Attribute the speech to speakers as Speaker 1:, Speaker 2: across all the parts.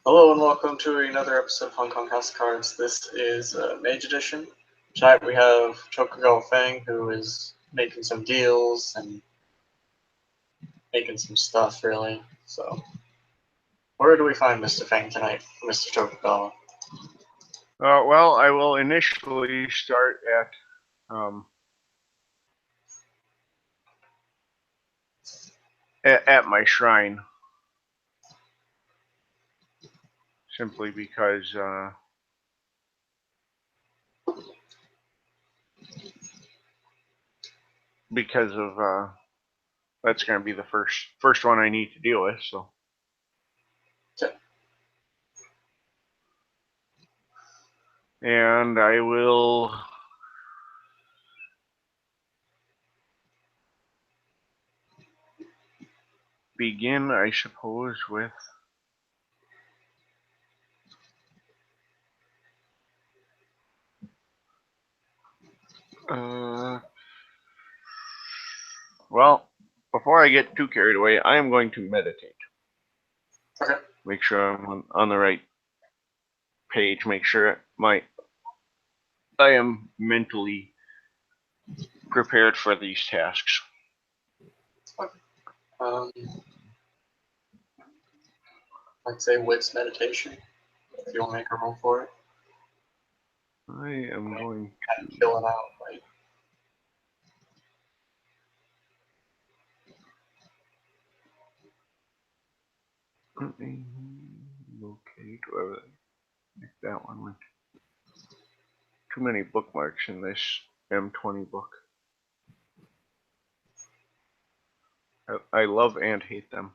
Speaker 1: Hello and welcome to another episode of Hong Kong House of Cards. This is Mage Edition. Tonight we have Chokugal Fang, who is making some deals and making some stuff, really. So, where do we find Mr. Fang tonight, Mr. Chokugal?
Speaker 2: Well, I will initially start at my shrine, simply because of that's going to be the first one I need to deal with. So.
Speaker 1: Okay.
Speaker 2: And I will begin, I suppose, with well, before I get too carried away, I am going to meditate.
Speaker 1: Okay.
Speaker 2: Make sure I'm on the right page. Make sure I am mentally prepared for these tasks.
Speaker 1: Okay. I'd say Wits Meditation, if you want to make a roll for it.
Speaker 2: I am going
Speaker 1: kind of chilling out, right?
Speaker 2: Let me locate wherever that one went. Too many bookmarks in this M20 book. I love and hate them.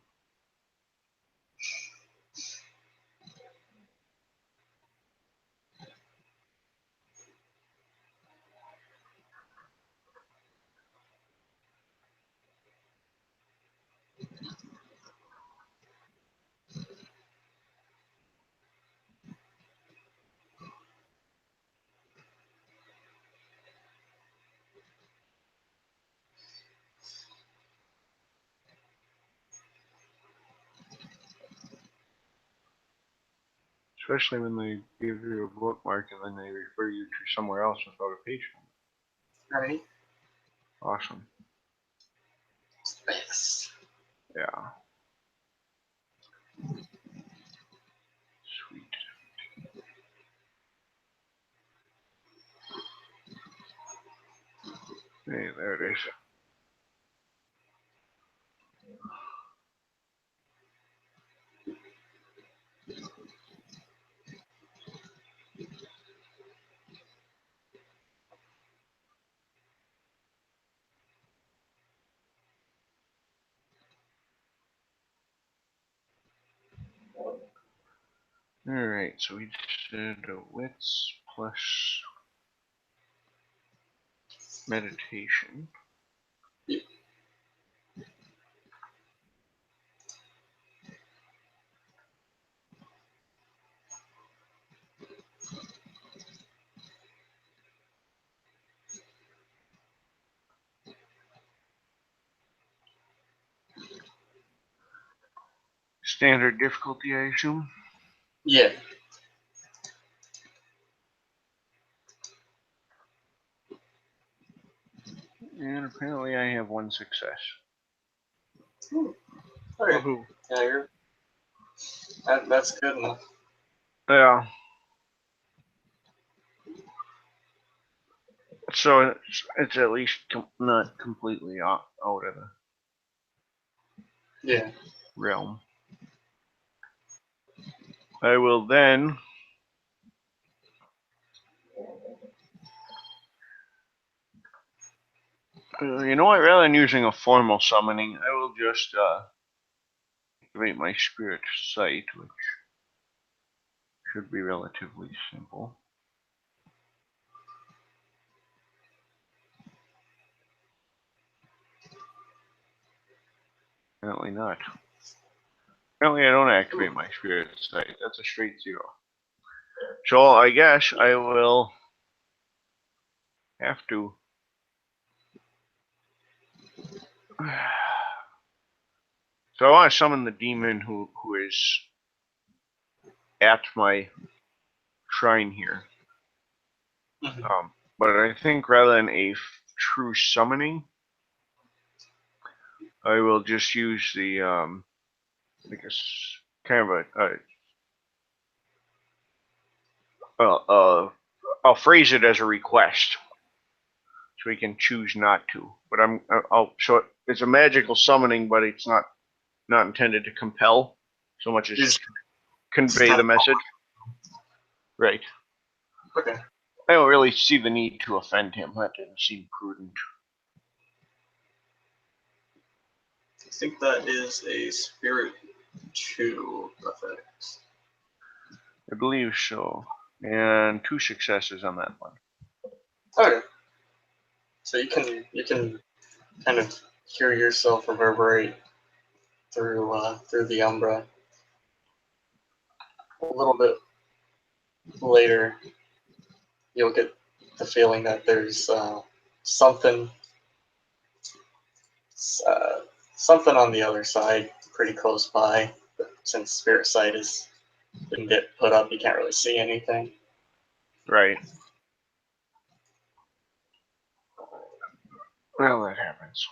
Speaker 2: Especially when they give you a bookmark and then they refer you to somewhere else without a page number.
Speaker 1: Right.
Speaker 2: Awesome.
Speaker 1: Space.
Speaker 2: Yeah. Sweet. Hey, there it is. Alright, so we did wits plus meditation.
Speaker 1: Yeah.
Speaker 2: Standard difficulty, I assume?
Speaker 1: Yeah.
Speaker 2: And apparently I have one success.
Speaker 1: Okay.
Speaker 2: Woohoo.
Speaker 1: Yeah, that's good enough.
Speaker 2: Yeah. So it's at least not completely out of the realm. I will then you know what, rather than using a formal summoning, I will just activate my spirit sight, which should be relatively simple. Apparently not. Apparently I don't activate my spirit sight. That's a straight 0. So I guess I will have to so I want to summon the demon who is at my shrine here.
Speaker 1: Mhm.
Speaker 2: But I think rather than a true summoning, I will just use the I guess kind of I'll phrase it as a request, so we can choose not to. But I'll so it's a magical summoning, but it's not intended to compel so much as
Speaker 1: Just, just
Speaker 2: convey
Speaker 1: kind
Speaker 2: the
Speaker 1: of
Speaker 2: message. Right.
Speaker 1: okay.
Speaker 2: I don't really see the need to offend him. That didn't seem prudent.
Speaker 1: I think that is a spirit 2 effect.
Speaker 2: I believe so. And 2 successes on that one.
Speaker 1: Okay. So you can kind of hear yourself reverberate through the umbra. A little bit later, you'll get the feeling that there's something uh, something on the other side, pretty close by. But since spirit sight didn't get put up, you can't really see anything.
Speaker 2: Right. Well, that happens.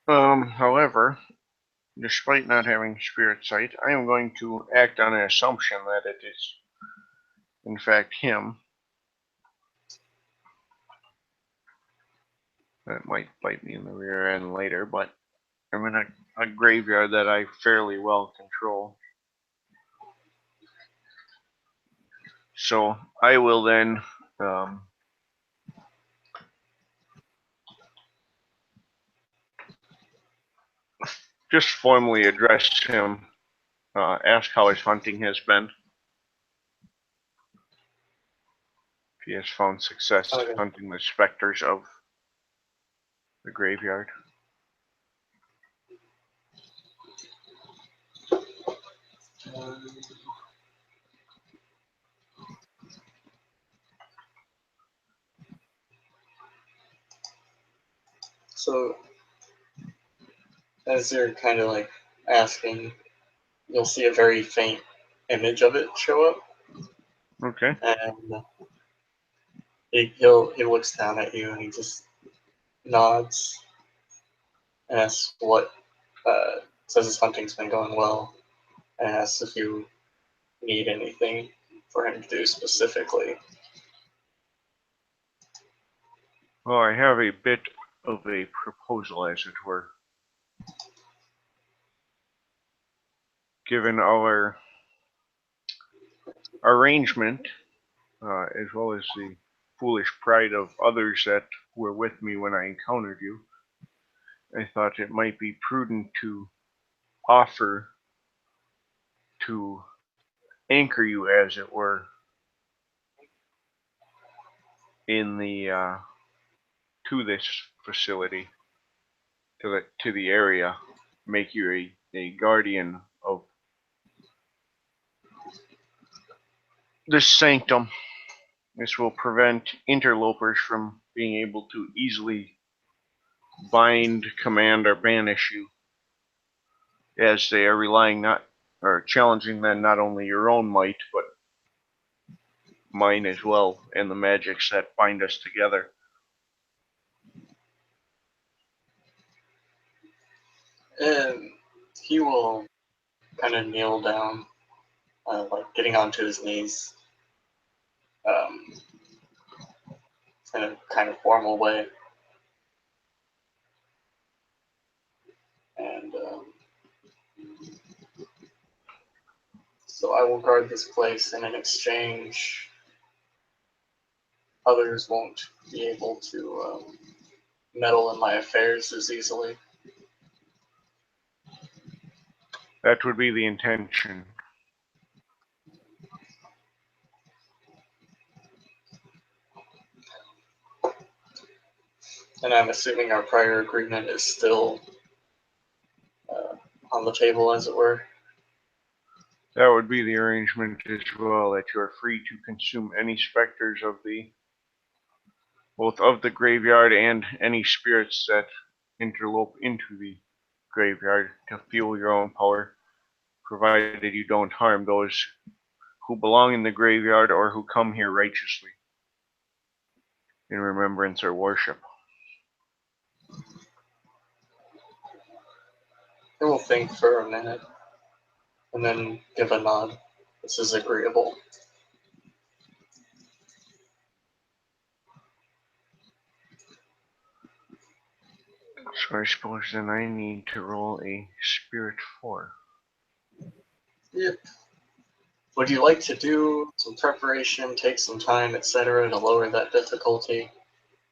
Speaker 2: However, despite not having spirit sight, I am going to act on an assumption that it is, in fact, him. That might bite me in the rear end later, but I'm in a graveyard that I fairly well control. So I will then just formally address him, ask how his hunting has been. If he has found success
Speaker 1: Okay.
Speaker 2: hunting the specters of the graveyard.
Speaker 1: So as you're kind of like asking, you'll see a very faint image of it show up,
Speaker 2: Okay.
Speaker 1: and he looks down at you and he just nods and asks what says his hunting's been going well, and asks if you need anything for him to do specifically.
Speaker 2: Well, I have a bit of a proposal, as it were. Given our arrangement, as well as the foolish pride of others that were with me when I encountered you, I thought it might be prudent to offer to anchor you, as it were, in the to this facility, to the area, make you a guardian of this sanctum. This will prevent interlopers from being able to easily bind, command, or banish you, as they are relying not or challenging then not only your own might, but mine as well, and the magics that bind us together.
Speaker 1: And he will kind of kneel down, like getting onto his knees, um, in a kind of formal way. And so I will guard this place, and in exchange, others won't be able to meddle in my affairs as easily.
Speaker 2: That would be the intention.
Speaker 1: And I'm assuming our prior agreement is still on the table, as it were.
Speaker 2: That would be the arrangement as well, that you are free to consume any specters of the both of the graveyard and any spirits that interlope into the graveyard to fuel your own power, provided you don't harm those who belong in the graveyard or who come here righteously in remembrance or worship.
Speaker 1: I will think for a minute and then give a nod. This is agreeable.
Speaker 2: So I suppose then I need to roll a spirit 4.
Speaker 1: Yep. Would you like to do some preparation, take some time, etc., to lower that difficulty?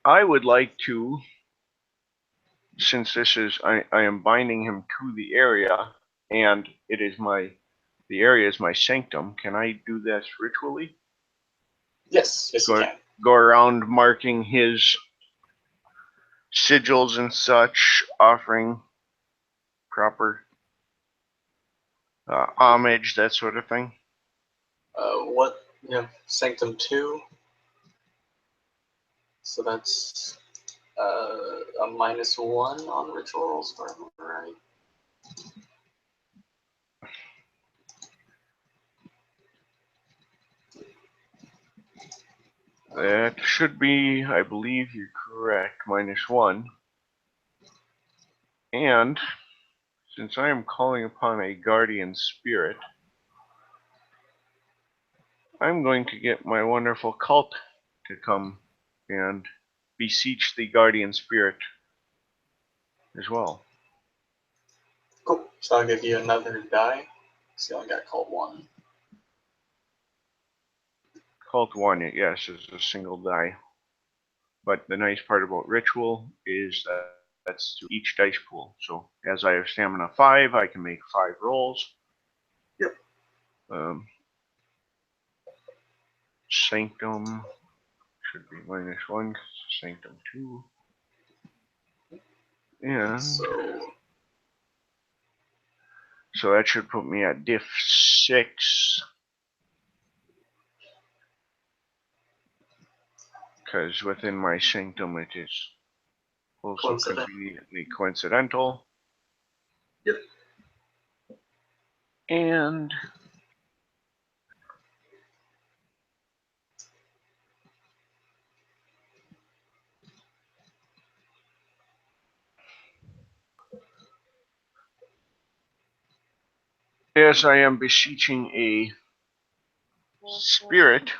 Speaker 2: I would like to, since this is, I am binding him to the area, and the area is my sanctum. Can I do this ritually?
Speaker 1: Yes, you can.
Speaker 2: Go around marking his sigils and such, offering proper homage, that sort of thing.
Speaker 1: What you have Sanctum 2, so that's a -1 on ritual rolls, if I remember right.
Speaker 2: That should be, I believe you're correct, -1. And since I am calling upon a guardian spirit, I'm going to get my wonderful cult to come and beseech the guardian spirit as well.
Speaker 1: Cool. So I'll give you another die. So you only got called 1.
Speaker 2: Cult 1, yes, is a single die. But the nice part about ritual is that that's to each dice pool. So as I have stamina 5, I can make 5 rolls.
Speaker 1: Yep.
Speaker 2: Sanctum should be -1 because it's Sanctum 2. And so that should put me at diff 6. Because within my sanctum it is also conveniently coincidental.
Speaker 1: Yep.
Speaker 2: And as I am beseeching a spirit,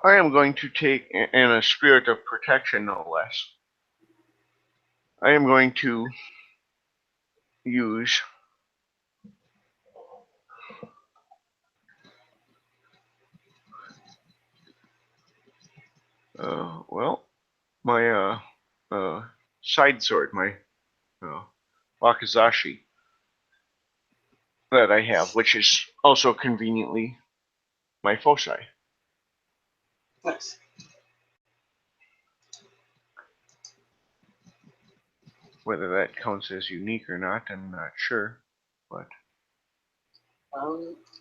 Speaker 2: I am going to take, in a spirit of protection no less, I am going to use my side sword, my wakizashi that I have, which is also conveniently my foci.
Speaker 1: Nice.
Speaker 2: Whether that counts as unique or not, I'm not sure, but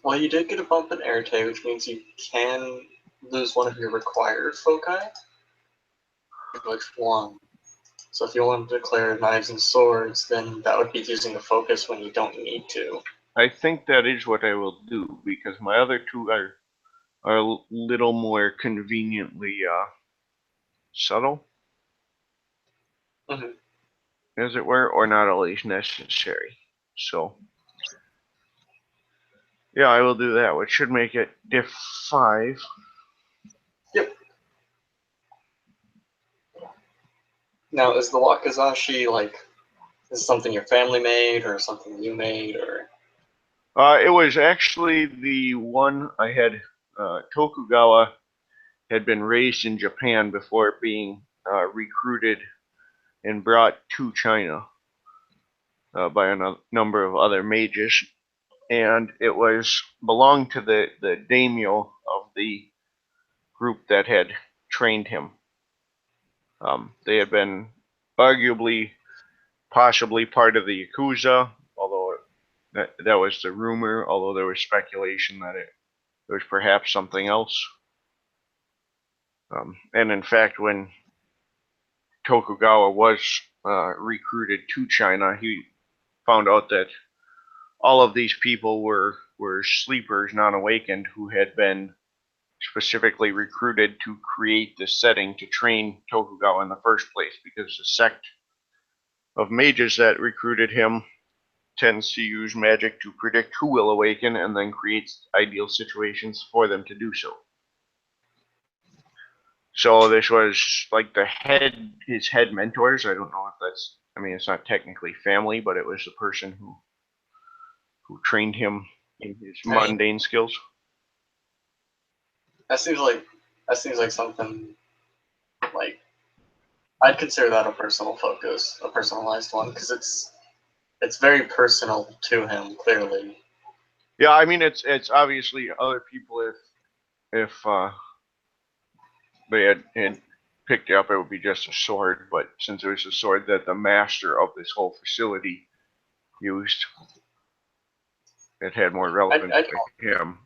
Speaker 1: Well, you did get a bump in Erte, which means you can lose one of your required foci. Which one? So if you want to declare knives and swords, then that would be using the focus when you don't need to.
Speaker 2: I think that is what I will do, because my other two are a little more conveniently subtle, as it were, or not always necessary. So, yeah, I will do that, which should make it diff 5.
Speaker 1: Yep. Now, is the wakizashi is it something your family made or something you made or?
Speaker 2: It was actually the one I had. Tokugawa had been raised in Japan before being recruited and brought to China by a number of other mages, and it belonged to the daimyo of the group that had trained him. They had been arguably, possibly part of the Yakuza, although that was the rumor, although there was speculation that it was perhaps something else. And in fact, when Tokugawa was recruited to China, he found out that all of these people were sleepers, non-awakened, who had been specifically recruited to create this setting to train Tokugawa in the first place, because the sect of mages that recruited him tends to use magic to predict who will awaken and then creates ideal situations for them to do so. So this was like his head mentors. I don't know if that's, I mean, it's not technically family, but it was the person who trained him in his mundane skills.
Speaker 1: That seems like something like I'd consider that a personal focus, a personalized one, because it's very personal to him, clearly.
Speaker 2: Yeah, I mean, it's obviously other people, if they had picked it up, it would be just a sword. But since it was a sword that the master of this whole facility used, it had more relevance to him.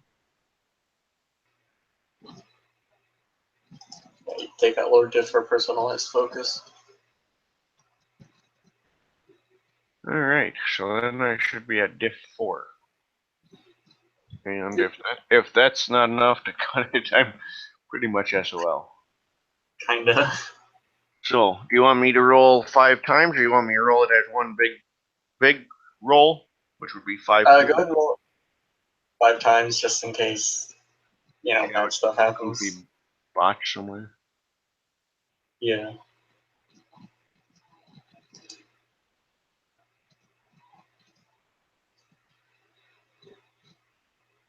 Speaker 1: You take that lower diff for personalized focus.
Speaker 2: All right, so then I should be at diff 4. And if that's not enough to cut it, I'm pretty much SOL.
Speaker 1: Kinda.
Speaker 2: So, do you want me to roll 5 times, or you want me to roll it as one big roll, which would be 5?
Speaker 1: Go ahead and roll 5 times just in case, bad stuff happens.
Speaker 2: Could be botched somewhere.
Speaker 1: Yeah.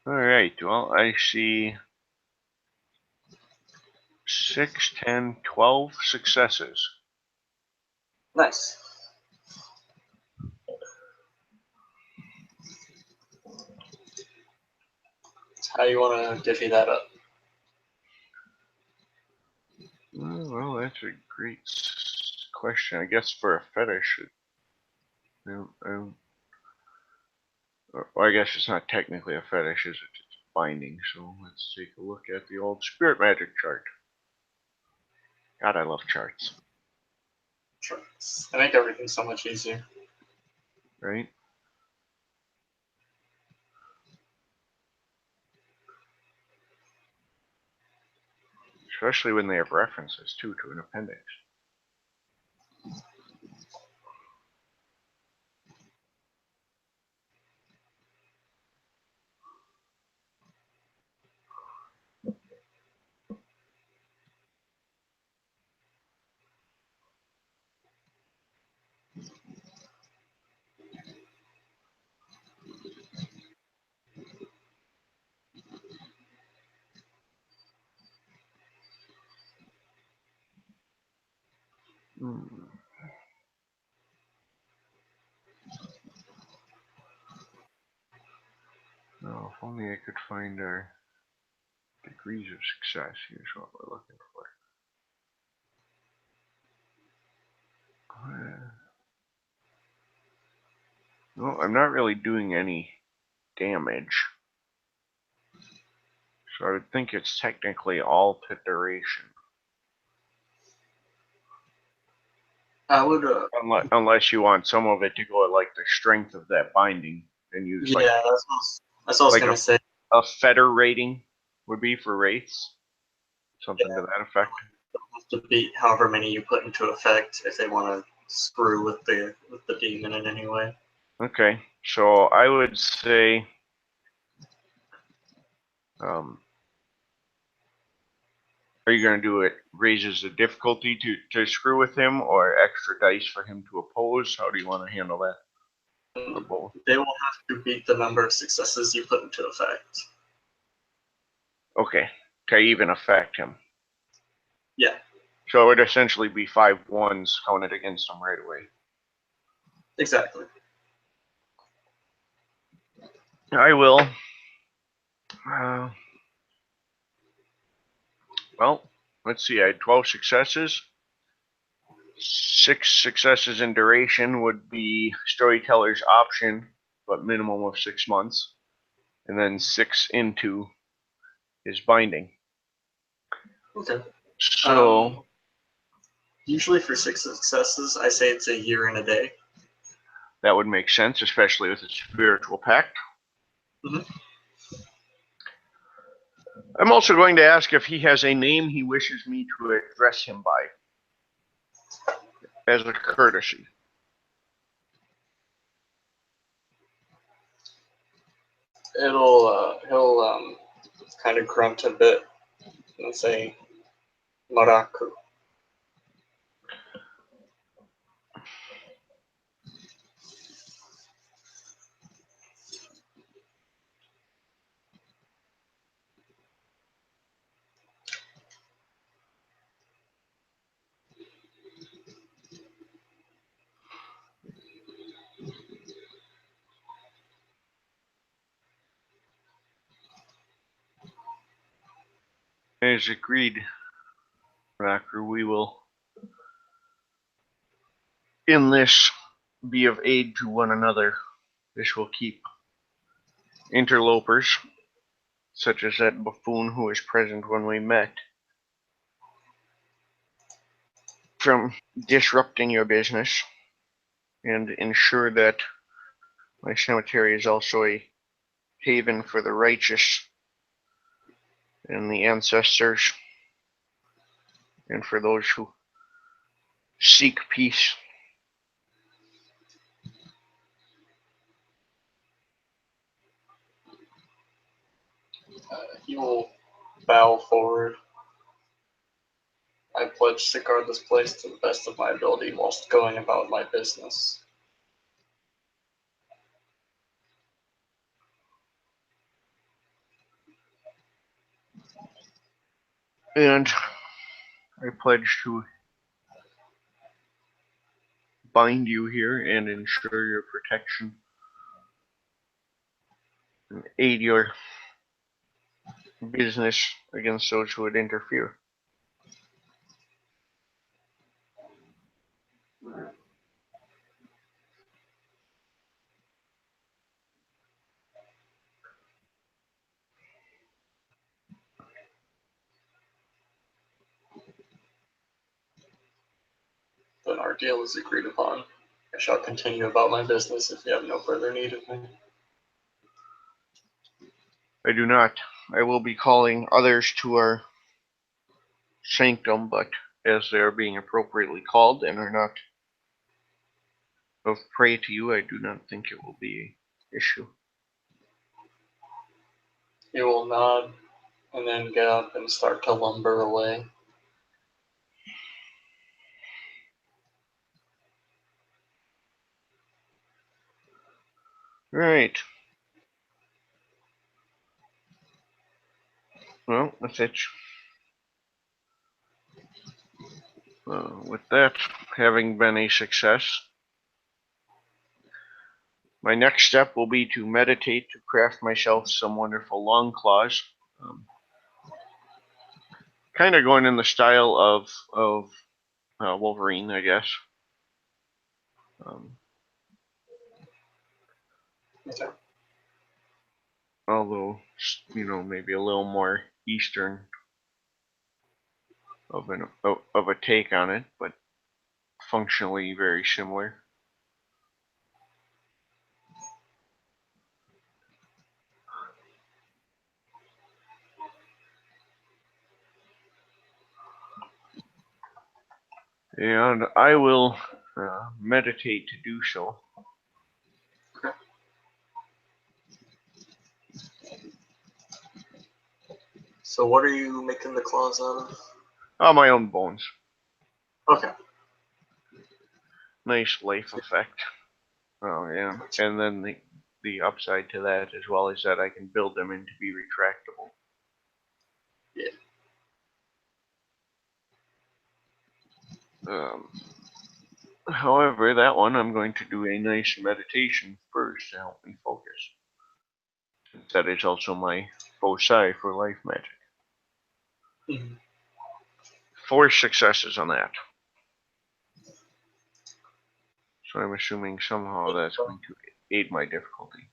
Speaker 2: All right. Well, I see 6, 10, 12 successes.
Speaker 1: Nice. How do you want to divvy that up?
Speaker 2: Well, that's a great question. I guess for a fetish, well, I guess it's not technically a fetish, is it? It's binding. So let's take a look at the old spirit magic chart. God, I love charts.
Speaker 1: Charts. They make everything so much easier.
Speaker 2: Right? Especially when they have references, too, to an appendix. Oh, if only I could find our degrees of success. Here's what we're looking for. Well, I'm not really doing any damage. So I would think it's technically all to duration.
Speaker 1: I would.
Speaker 2: Unless you want some of it to go at like the strength of that binding and use
Speaker 1: Yeah, that's what I was gonna say.
Speaker 2: A fetter rating would be for wraiths. Something to that effect.
Speaker 1: They'll have to beat however many you put into effect if they want to screw with the demon in any way.
Speaker 2: Okay, so I would say are you going to do it raises the difficulty to screw with him, or extra dice for him to oppose? How do you want to handle that? Or both?
Speaker 1: They will have to beat the number of successes you put into effect.
Speaker 2: Okay, to even affect him.
Speaker 1: Yeah.
Speaker 2: So it would essentially be 5 1s counted against him right away.
Speaker 1: Exactly.
Speaker 2: I will. Well, let's see. I had 12 successes. 6 successes in duration would be storyteller's option, but minimum of 6 months. And then 6 into is binding.
Speaker 1: Okay.
Speaker 2: So
Speaker 1: Usually for 6 successes, I say it's a year and a day.
Speaker 2: that would make sense, especially with a spiritual pact.
Speaker 1: Mhm.
Speaker 2: I'm also going to ask if he has a name he wishes me to address him by, as a courtesy.
Speaker 1: He'll kind of grunt a bit and say, Maraku.
Speaker 2: As agreed, Racker, we will, in this, be of aid to one another. This will keep interlopers, such as that buffoon who was present when we met, from disrupting your business, and ensure that my cemetery is also a haven for the righteous and the ancestors, and for those who seek peace.
Speaker 1: He will bow forward. I pledge to guard this place to the best of my ability whilst going about my business.
Speaker 2: And I pledge to bind you here and ensure your protection and aid your business against those who would interfere.
Speaker 1: Then our deal is agreed upon. I shall continue about my business if you have no further need of me.
Speaker 2: I do not. I will be calling others to our sanctum, but as they are being appropriately called and are not of prey to you, I do not think it will be an issue.
Speaker 1: He will nod and then get up and start to lumber away.
Speaker 2: Right. Well, that's it. With that having been a success, my next step will be to meditate to craft myself some wonderful long claws. Kind of going in the style of Wolverine, I guess.
Speaker 1: Okay.
Speaker 2: Although, maybe a little more Eastern of a take on it, but functionally very similar. And I will meditate to do so.
Speaker 1: So what are you making the claws out of?
Speaker 2: Oh, my own bones.
Speaker 1: Okay.
Speaker 2: Nice life effect. Oh yeah, and then the upside to that as well is that I can build them in to be retractable.
Speaker 1: Yeah.
Speaker 2: However, that one I'm going to do a nice meditation first to help me focus. That is also my foci for life magic.
Speaker 1: Mhm.
Speaker 2: 4 successes on that. So I'm assuming somehow that's going to aid my difficulty.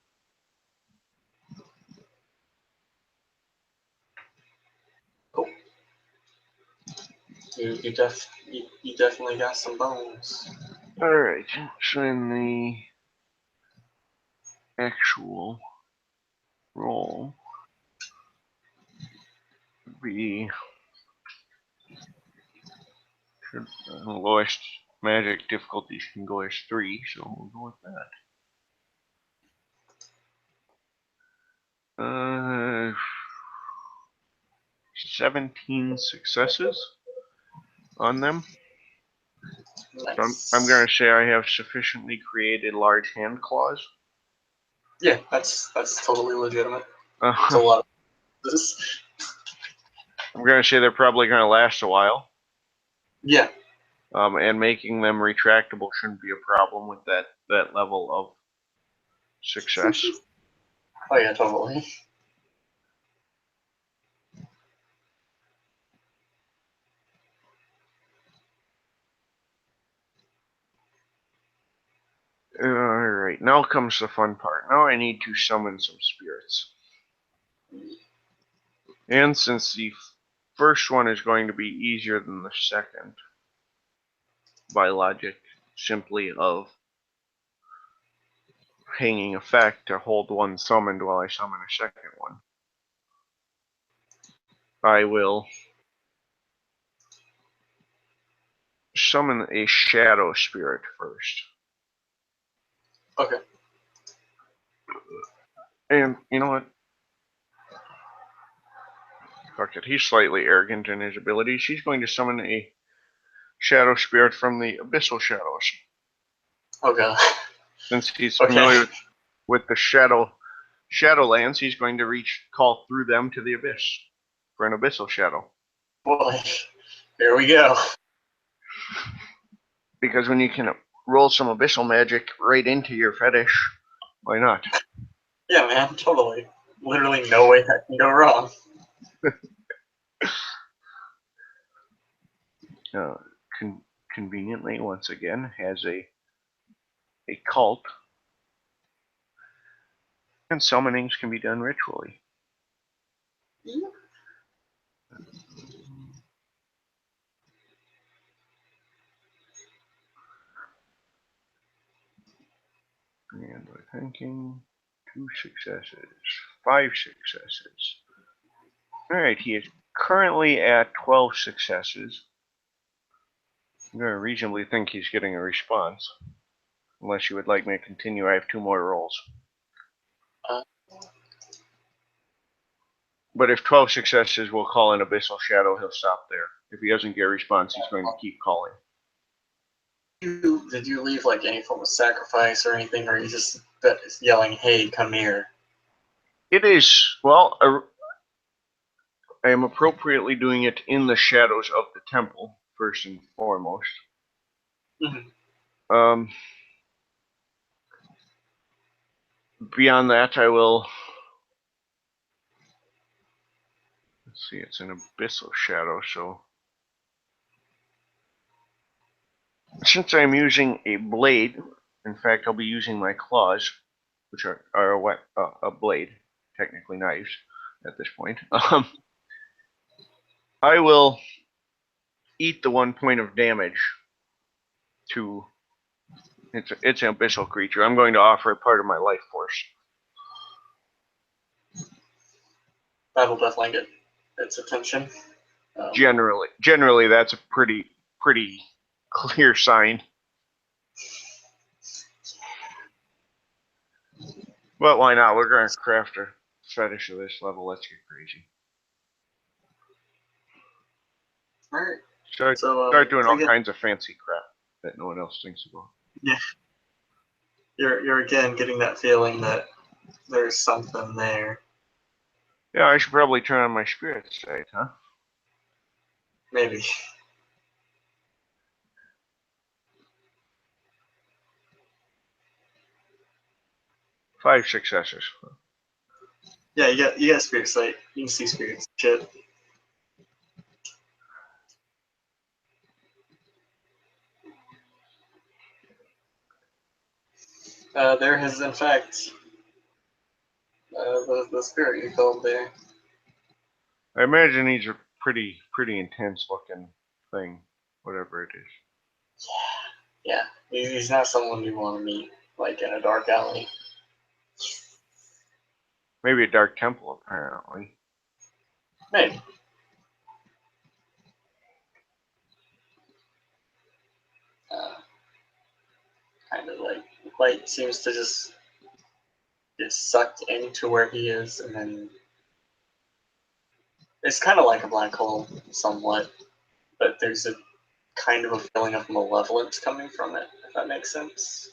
Speaker 1: Oh. You definitely got some bones.
Speaker 2: Alright, so in the actual roll be the lowest magic difficulties can go as 3, so we'll go with that. 17 successes on them.
Speaker 1: Nice.
Speaker 2: So I'm going to say I have sufficiently created large hand claws.
Speaker 1: Yeah, that's totally legitimate. It's a lot of this.
Speaker 2: I'm going to say they're probably going to last a while.
Speaker 1: Yeah.
Speaker 2: And making them retractable shouldn't be a problem with that level of success.
Speaker 1: Oh yeah, totally.
Speaker 2: Alright, now comes the fun part. Now I need to summon some spirits. And since the first one is going to be easier than the second, by logic simply of hanging effect to hold one summoned while I summon a second one, I will summon a shadow spirit first.
Speaker 1: Okay.
Speaker 2: And you know what? Fuck it, he's slightly arrogant in his abilities. He's going to summon a shadow spirit from the Abyssal Shadows.
Speaker 1: Okay.
Speaker 2: Since he's
Speaker 1: Okay.
Speaker 2: familiar with the Shadowlands, he's going to call through them to the Abyss for an Abyssal Shadow.
Speaker 1: Boy, here we go.
Speaker 2: Because when you can roll some Abyssal magic right into your fetish, why not?
Speaker 1: Yeah, man, totally. Literally no way that can go wrong.
Speaker 2: Conveniently, once again, has a cult, and summonings can be done ritually.
Speaker 1: Yeah.
Speaker 2: And we're thinking 2 successes, 5 successes. Alright, he is currently at 12 successes. I'm going to reasonably think he's getting a response. Unless you would like me to continue, I have 2 more rolls. But if 12 successes will call an Abyssal Shadow, he'll stop there. If he doesn't get a response, he's going to keep calling.
Speaker 1: Did you leave like any form of sacrifice or anything, or are you just yelling, "Hey, come here"?
Speaker 2: It is, well, I am appropriately doing it in the shadows of the temple, first and foremost.
Speaker 1: Mm-hmm.
Speaker 2: Beyond that, I will... Let's see, it's an Abyssal Shadow, so... Since I'm using a blade, in fact, I'll be using my claws, which are a blade, technically knives at this point. I will eat the 1 point of damage to... It's an abyssal creature. I'm going to offer it part of my life force.
Speaker 1: That'll definitely get its attention.
Speaker 2: Generally, that's a pretty clear sign. But why not? We're going to craft a fetish of this level. Let's get crazy.
Speaker 1: Alright.
Speaker 2: Start doing all kinds of fancy crap that no one else thinks about.
Speaker 1: Yeah. You're again getting that feeling that there's something there.
Speaker 2: Yeah, I should probably turn on my spirit sight, huh?
Speaker 1: Maybe.
Speaker 2: Five successes.
Speaker 1: Yeah, you got spirit sight. You can see spirits. Shit. There has, in fact, the spirit you called there.
Speaker 2: I imagine he's a pretty intense looking thing, whatever it is.
Speaker 1: Yeah, he's not someone you want to meet, like, in a dark alley.
Speaker 2: Maybe a dark temple, apparently.
Speaker 1: Maybe. Kind of like, light seems to just get sucked into where he is, and then it's kind of like a black hole, somewhat, but there's a kind of a feeling of malevolence coming from it, if that makes sense.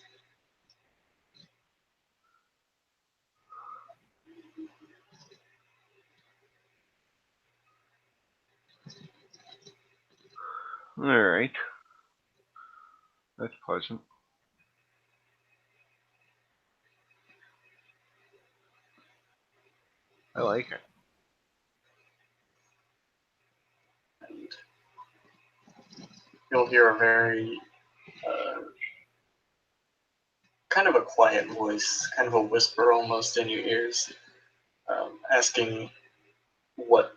Speaker 2: Alright. That's pleasant. I like it.
Speaker 1: And you'll hear a very kind of a quiet voice, kind of a whisper almost in your ears, asking, "What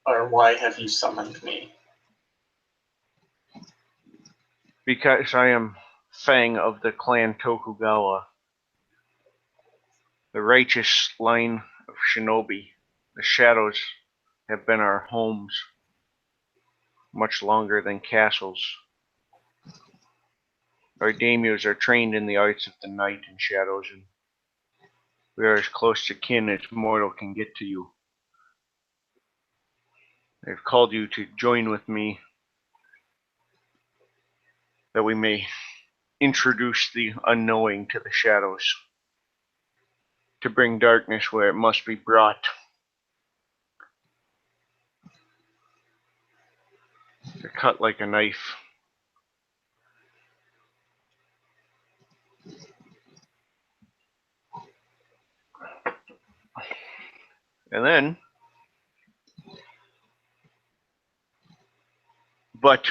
Speaker 1: or why have you summoned me?"
Speaker 2: Because I am Fang of the clan Tokugawa, the righteous line of shinobi. The shadows have been our homes much longer than castles. Our daimyos are trained in the arts of the night and shadows, and we are as close to kin as mortal can get to you. I have called you to join with me that we may introduce the unknowing to the shadows, to bring darkness where it must be brought. To cut like a knife. And then, but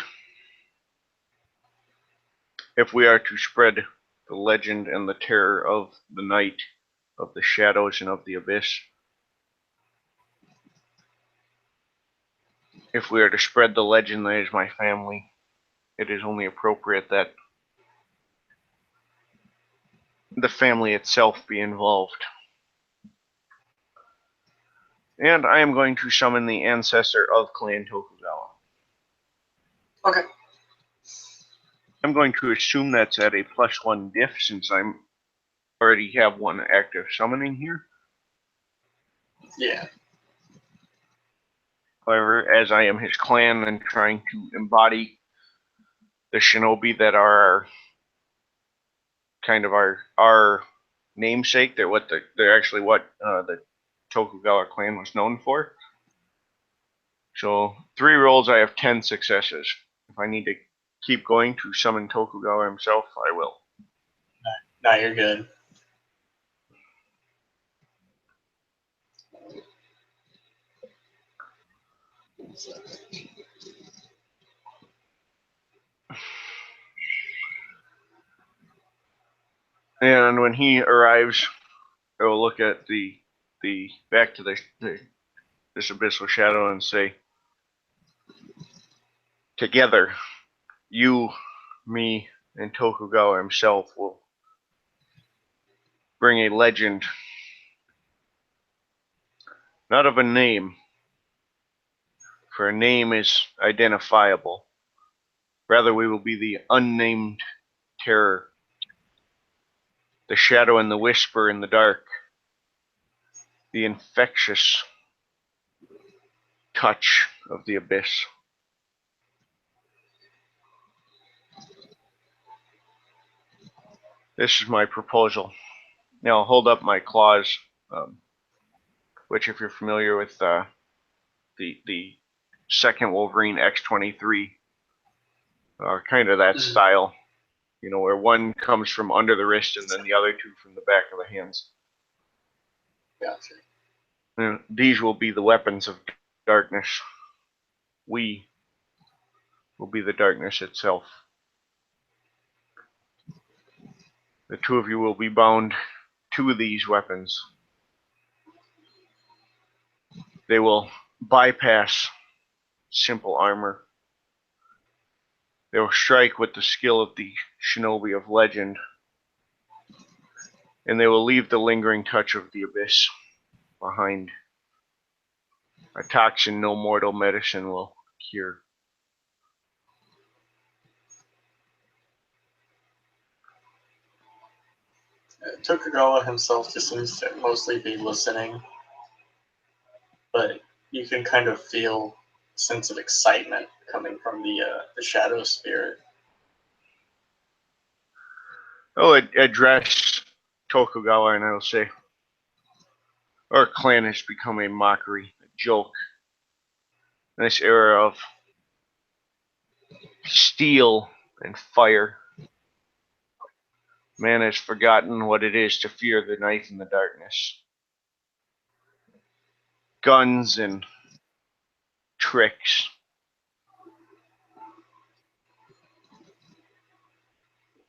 Speaker 2: if we are to spread the legend and the terror of the night, of the shadows and of the abyss, if we are to spread the legend that is my family, it is only appropriate that the family itself be involved. And I am going to summon the ancestor of Clan Tokugawa.
Speaker 1: Okay.
Speaker 2: I'm going to assume that's at a +1 diff since I'm already have one active summoning here.
Speaker 1: Yeah.
Speaker 2: However, as I am his clan and trying to embody the shinobi that are kind of our namesake, they're actually what the Tokugawa clan was known for. So 3 rolls, I have 10 successes. If I need to keep going to summon Tokugawa himself, I will.
Speaker 1: No, you're good.
Speaker 2: And when he arrives, I will look at the back to this abyssal shadow and say, together, you, me, and Tokugawa himself will bring a legend, not of a name, for a name is identifiable. Rather, we will be the unnamed terror, the shadow and the whisper in the dark, the infectious touch of the abyss. This is my proposal. Now I'll hold up my claws, which if you're familiar with the second Wolverine X-23, kind of that style, you know, where one comes from under the wrist and then the other 2 from the back of the hands.
Speaker 1: Gotcha.
Speaker 2: And these will be the weapons of darkness. We will be the darkness itself. The two of you will be bound to these weapons. They will bypass simple armor. They will strike with the skill of the shinobi of legend, and they will leave the lingering touch of the abyss behind. A toxin no mortal medicine will cure.
Speaker 1: Tokugawa himself just seems to mostly be listening, but you can kind of feel a sense of excitement coming from the shadow spirit.
Speaker 2: I'll address Tokugawa and I will say, our clan has become a mockery, a joke. In this era of steel and fire, man has forgotten what it is to fear the night and the darkness. Guns and tricks.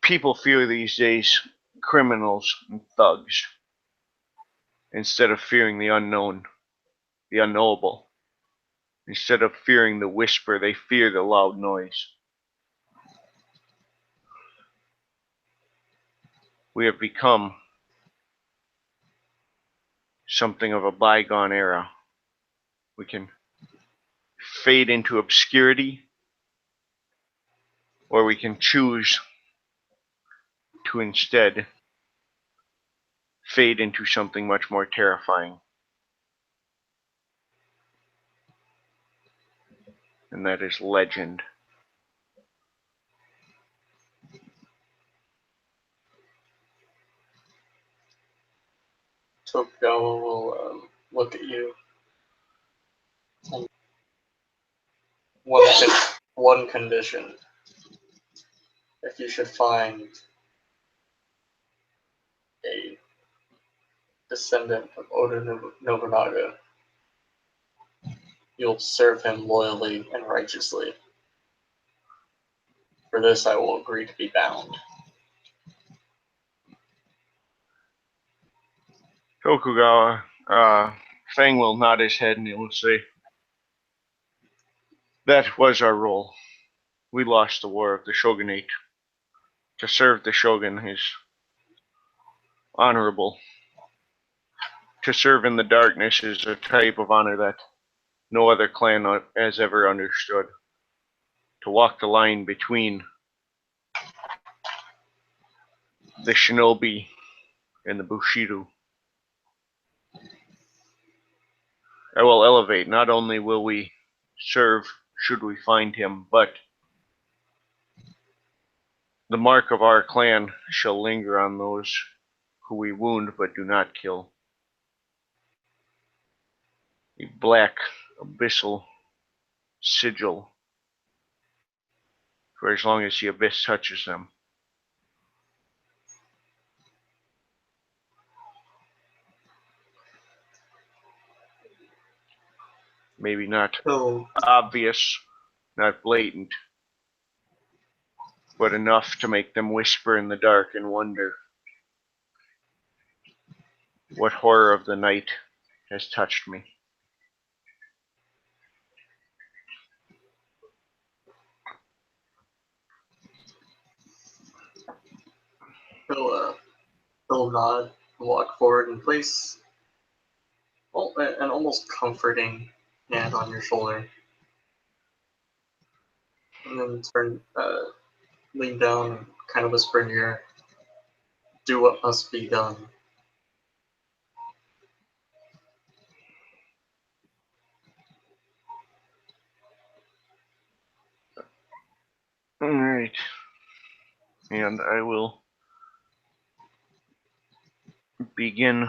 Speaker 2: People fear these days criminals and thugs instead of fearing the unknown, the unknowable. Instead of fearing the whisper, they fear the loud noise. We have become something of a bygone era. We can fade into obscurity, or we can choose to instead fade into something much more terrifying. And that is legend.
Speaker 1: Tokugawa will look at you. And one condition. If you should find a descendant of Oda Nobunaga, you'll serve him loyally and righteously. For this, I will agree to be bound.
Speaker 2: Tokugawa, Fang will nod his head and he will say, that was our role. We lost the war of the shogunate. To serve the shogun is honorable. To serve in the darkness is a type of honor that no other clan has ever understood. To walk the line between the shinobi and the bushido. I will elevate. Not only will we serve should we find him, but the mark of our clan shall linger on those who we wound but do not kill. A black, abyssal sigil for as long as the abyss touches them. Maybe not obvious, not blatant, but enough to make them whisper in the dark and wonder what horror of the night has touched me.
Speaker 1: He'll nod, walk forward and place an almost comforting hand on your shoulder. And then lean down and kind of whisper in your ear, do what must be done.
Speaker 2: Alright. And I will begin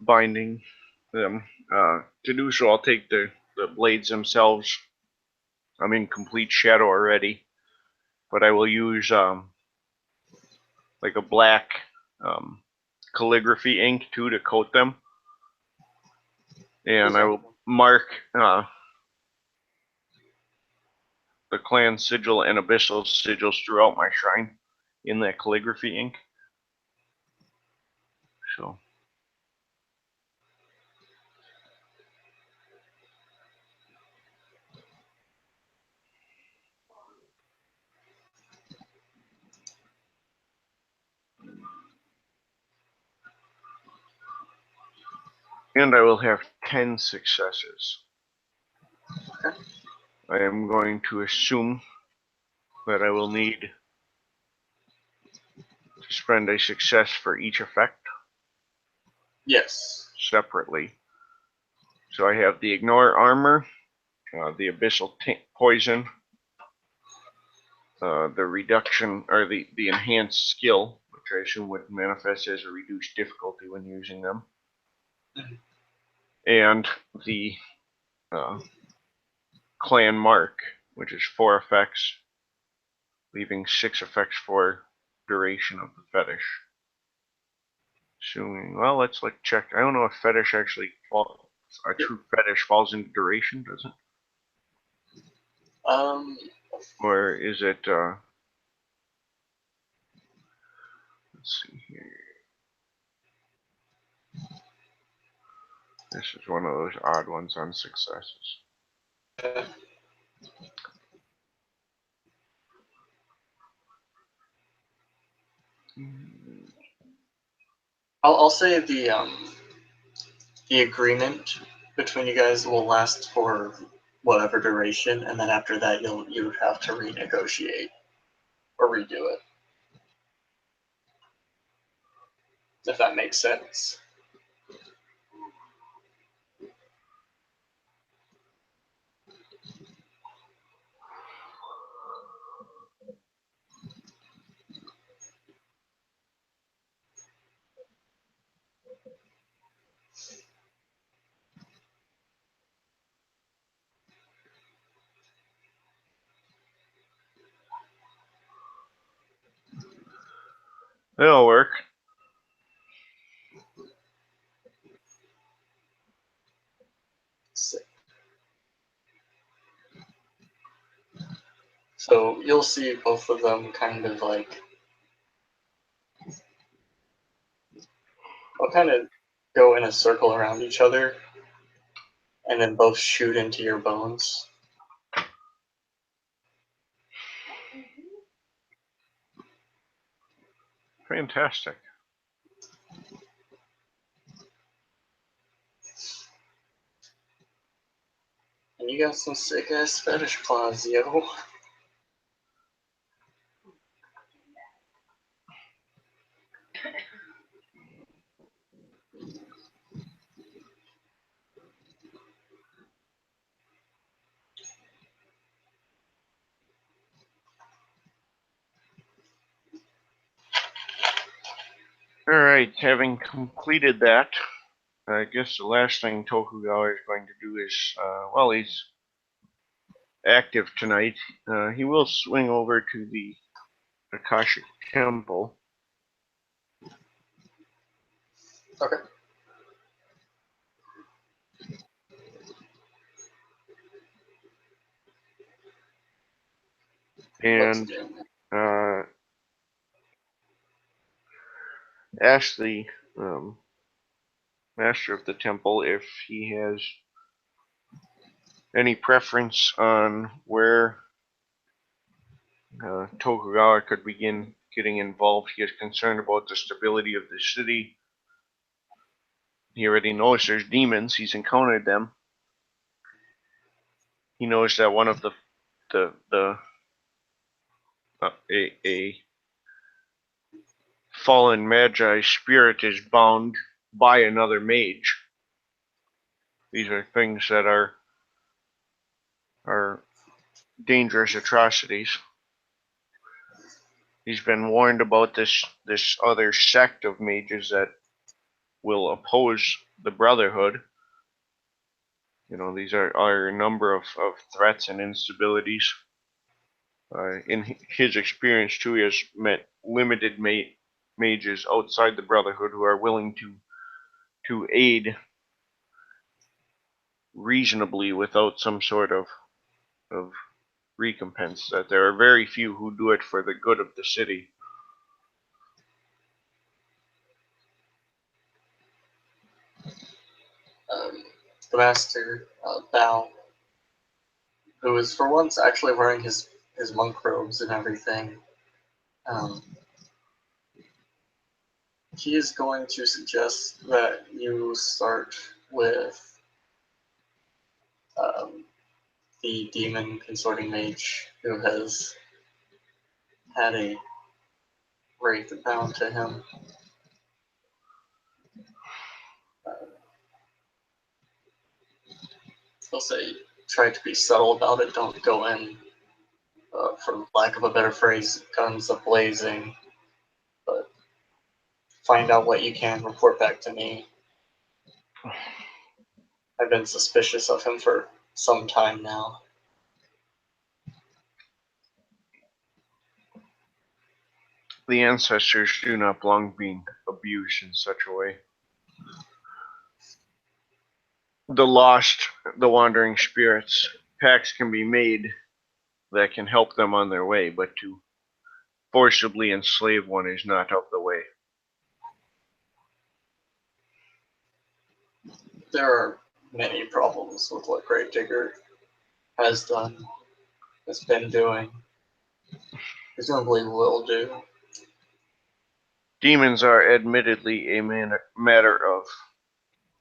Speaker 2: binding them. To do so, I'll take the blades themselves. I'm in complete shadow already, but I will use like a black calligraphy ink too to coat them, and I will mark the clan sigil and abyssal sigils throughout my shrine in that calligraphy ink. So. And I will have 10 successes.
Speaker 1: Okay.
Speaker 2: I am going to assume that I will need to spend a success for each effect.
Speaker 1: Yes.
Speaker 2: Separately. So I have the ignore armor, the abyssal poison, the reduction or the enhanced skill, which I assume would manifest as a reduced difficulty when using them, and the clan mark, which is 4 effects, leaving 6 effects for duration of the fetish. Assuming, well, let's check. I don't know if fetish actually a true fetish falls into duration, does it? Or is it? Let's see here. This is one of those odd ones on successes.
Speaker 1: I'll say the agreement between you guys will last for whatever duration, and then after that you would have to renegotiate or redo it. If that makes sense.
Speaker 2: It'll work.
Speaker 1: So you'll see both of them kind of like, they'll kind of go in a circle around each other, and then both shoot into your bones.
Speaker 2: Fantastic.
Speaker 1: And you got some sick ass fetish claws, yo.
Speaker 2: Alright, having completed that, I guess the last thing Tokugawa is going to do is, well, he's active tonight. He will swing over to the Akashic Temple.
Speaker 1: Okay.
Speaker 2: And ask the master of the temple if he has any preference on where Tokugawa could begin getting involved. He is concerned about the stability of the city. He already knows there's demons. He's encountered them. He knows that one of a fallen magi spirit is bound by another mage. These are things that are dangerous atrocities. He's been warned about this other sect of mages that will oppose the Brotherhood. You know, these are a number of threats and instabilities. In his experience, too, he has met limited mages outside the Brotherhood who are willing to aid reasonably without some sort of recompense, that there are very few who do it for the good of the city.
Speaker 1: The master, Bao, who is for once actually wearing his monk robes and everything, um, he is going to suggest that you start with the demon consorting mage who has had a wraith bound to him. He'll say, try to be subtle about it, don't go in, for lack of a better phrase, guns a-blazing, but find out what you can, report back to me. I've been suspicious of him for some time now.
Speaker 2: The ancestors do not belong being abused in such a way. The lost, the wandering spirits, pacts can be made that can help them on their way, but to forcibly enslave one is not of the way.
Speaker 1: There are many problems with what Gravedigger has done, has been doing, presumably will do.
Speaker 2: Demons are admittedly a matter of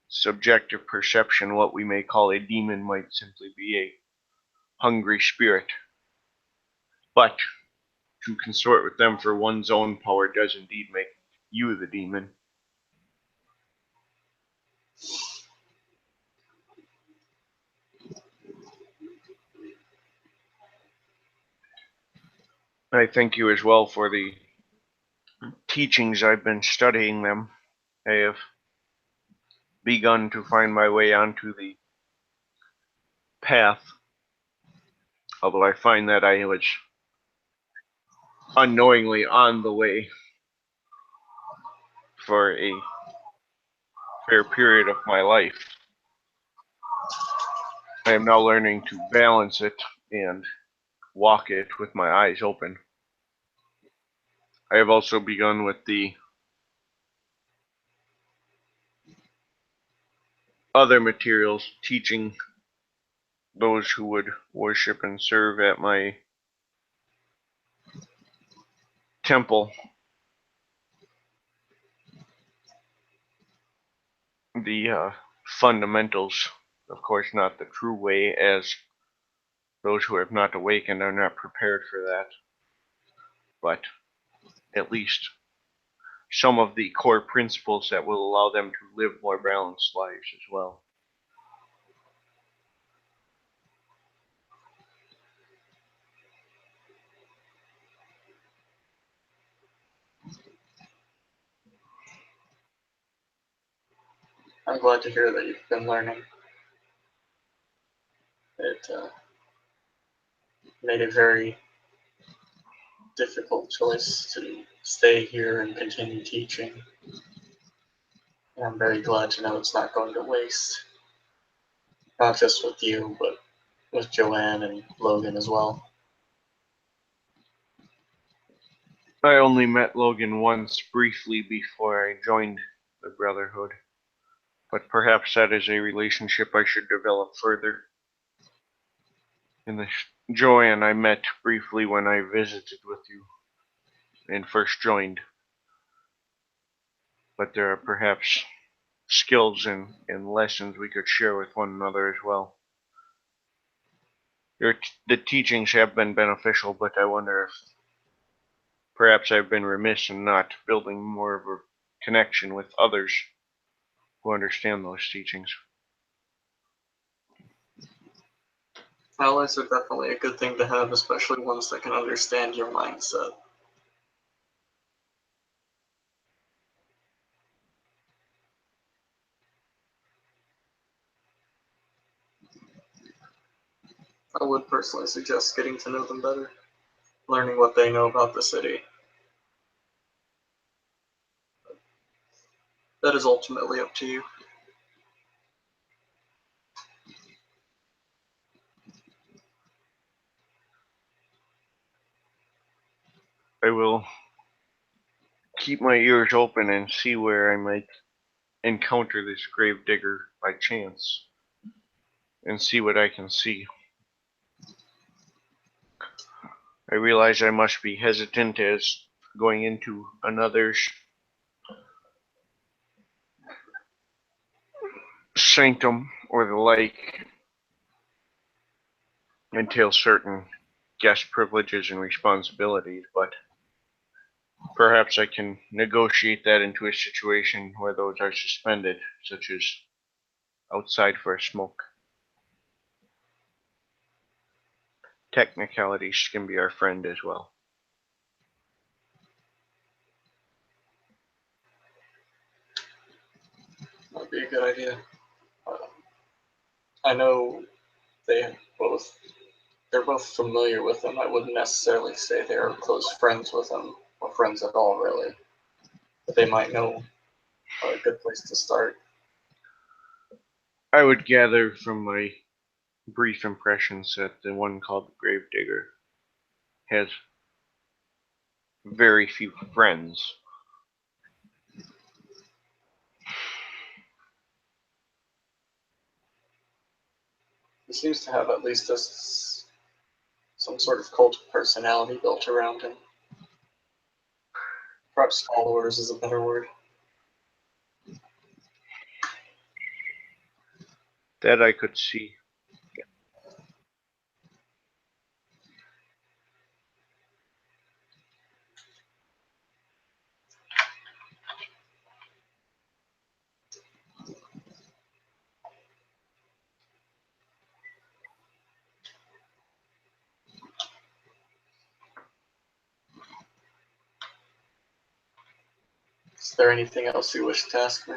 Speaker 2: subjective perception. What we may call a demon might simply be a hungry spirit. But to consort with them for one's own power does indeed make you the demon. I thank you as well for the teachings. I've been studying them. I have begun to find my way onto the path, although I find that I was unknowingly on the way for a fair period of my life. I am now learning to balance it and walk it with my eyes open. I have also begun with the other materials, teaching those who would worship and serve at my temple the fundamentals. Of course, not the true way, as those who have not awakened are not prepared for that, but at least some of the core principles that will allow them to live more balanced lives as well.
Speaker 1: I'm glad to hear that you've been learning. It made a very difficult choice to stay here and continue teaching. And I'm very glad to know it's not going to waste. Not just with you, but with Joanne and Logan as well.
Speaker 2: I only met Logan once briefly before I joined the Brotherhood, but perhaps that is a relationship I should develop further. And the Joanne I met briefly when I visited with you and first joined. But there are perhaps skills and lessons we could share with one another as well. The teachings have been beneficial, but I wonder if perhaps I've been remiss in not building more of a connection with others who understand those teachings.
Speaker 1: Allies are definitely a good thing to have, especially ones that can understand your mindset. I would personally suggest getting to know them better, learning what they know about the city. That is ultimately up to you.
Speaker 2: I will keep my ears open and see where I might encounter this gravedigger by chance, and see what I can see. I realize I must be hesitant as going into another's sanctum or the like entails certain guest privileges and responsibilities, but perhaps I can negotiate that into a situation where those are suspended, such as outside for a smoke. Technicalities can be our friend as well.
Speaker 1: That'd be a good idea. I know they're both familiar with him. I wouldn't necessarily say they're close friends with him, or friends at all, really. But they might know a good place to start.
Speaker 2: I would gather from my brief impressions that the one called the Gravedigger has very few friends.
Speaker 1: He seems to have at least some sort of cult personality built around him. Perhaps followers is a better word.
Speaker 2: That I could see.
Speaker 1: Is there anything else you wish to ask me?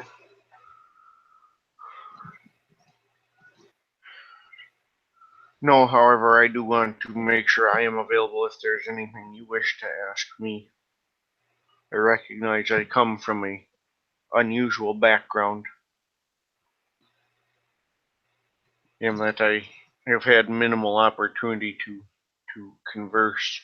Speaker 2: No, however, I do want to make sure I am available if there's anything you wish to ask me. I recognize I come from a unusual background, in that I have had minimal opportunity to converse.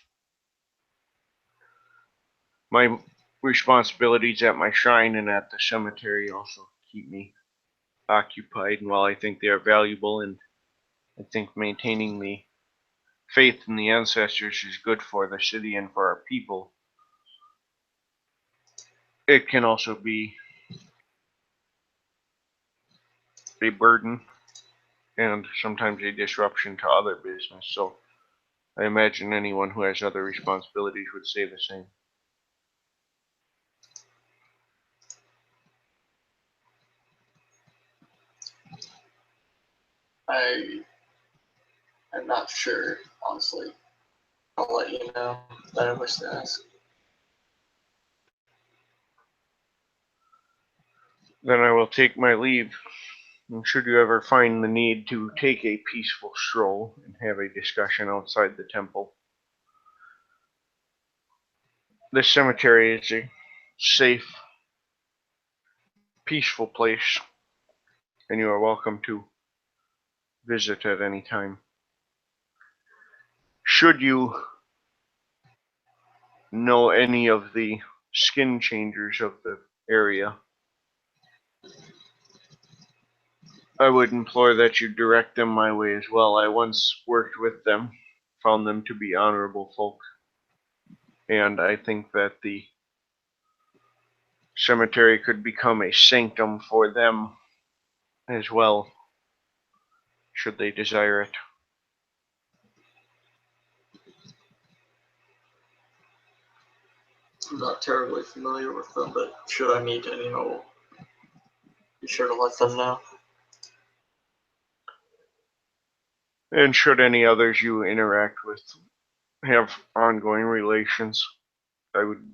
Speaker 2: My responsibilities at my shrine and at the cemetery also keep me occupied, and while I think they are valuable, and I think maintaining the faith in the ancestors is good for the city and for our people, it can also be a burden and sometimes a disruption to other business. So I imagine anyone who has other responsibilities would say the same.
Speaker 1: I'm not sure, honestly. I'll let you know that I wish to ask.
Speaker 2: Then I will take my leave. And should you ever find the need to take a peaceful stroll and have a discussion outside the temple, this cemetery is a safe, peaceful place, and you are welcome to visit at any time. Should you know any of the skin changers of the area, I would implore that you direct them my way as well. I once worked with them, found them to be honorable folk, and I think that the cemetery could become a sanctum for them as well, should they desire it.
Speaker 1: I'm not terribly familiar with them, but should I meet any, I'll be sure to let them know.
Speaker 2: And should any others you interact with have ongoing relations, I would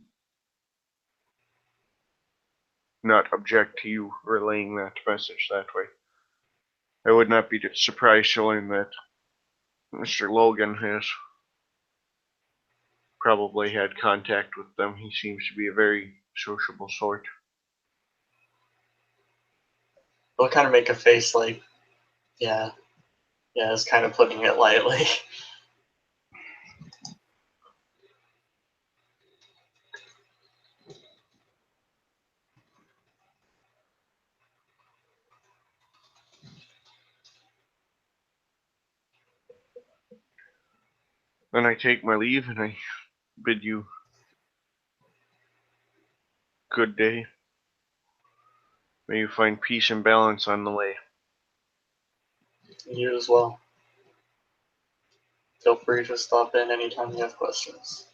Speaker 2: not object to you relaying that message that way. I would not be surprised to learn that Mr. Logan has probably had contact with them. He seems to be a very sociable sort.
Speaker 1: They'll kind of make a face like, yeah, it's kind of putting it lightly.
Speaker 2: Then I take my leave and I bid you good day. May you find peace and balance on the way.
Speaker 1: You as well. Feel free to stop in anytime you have questions.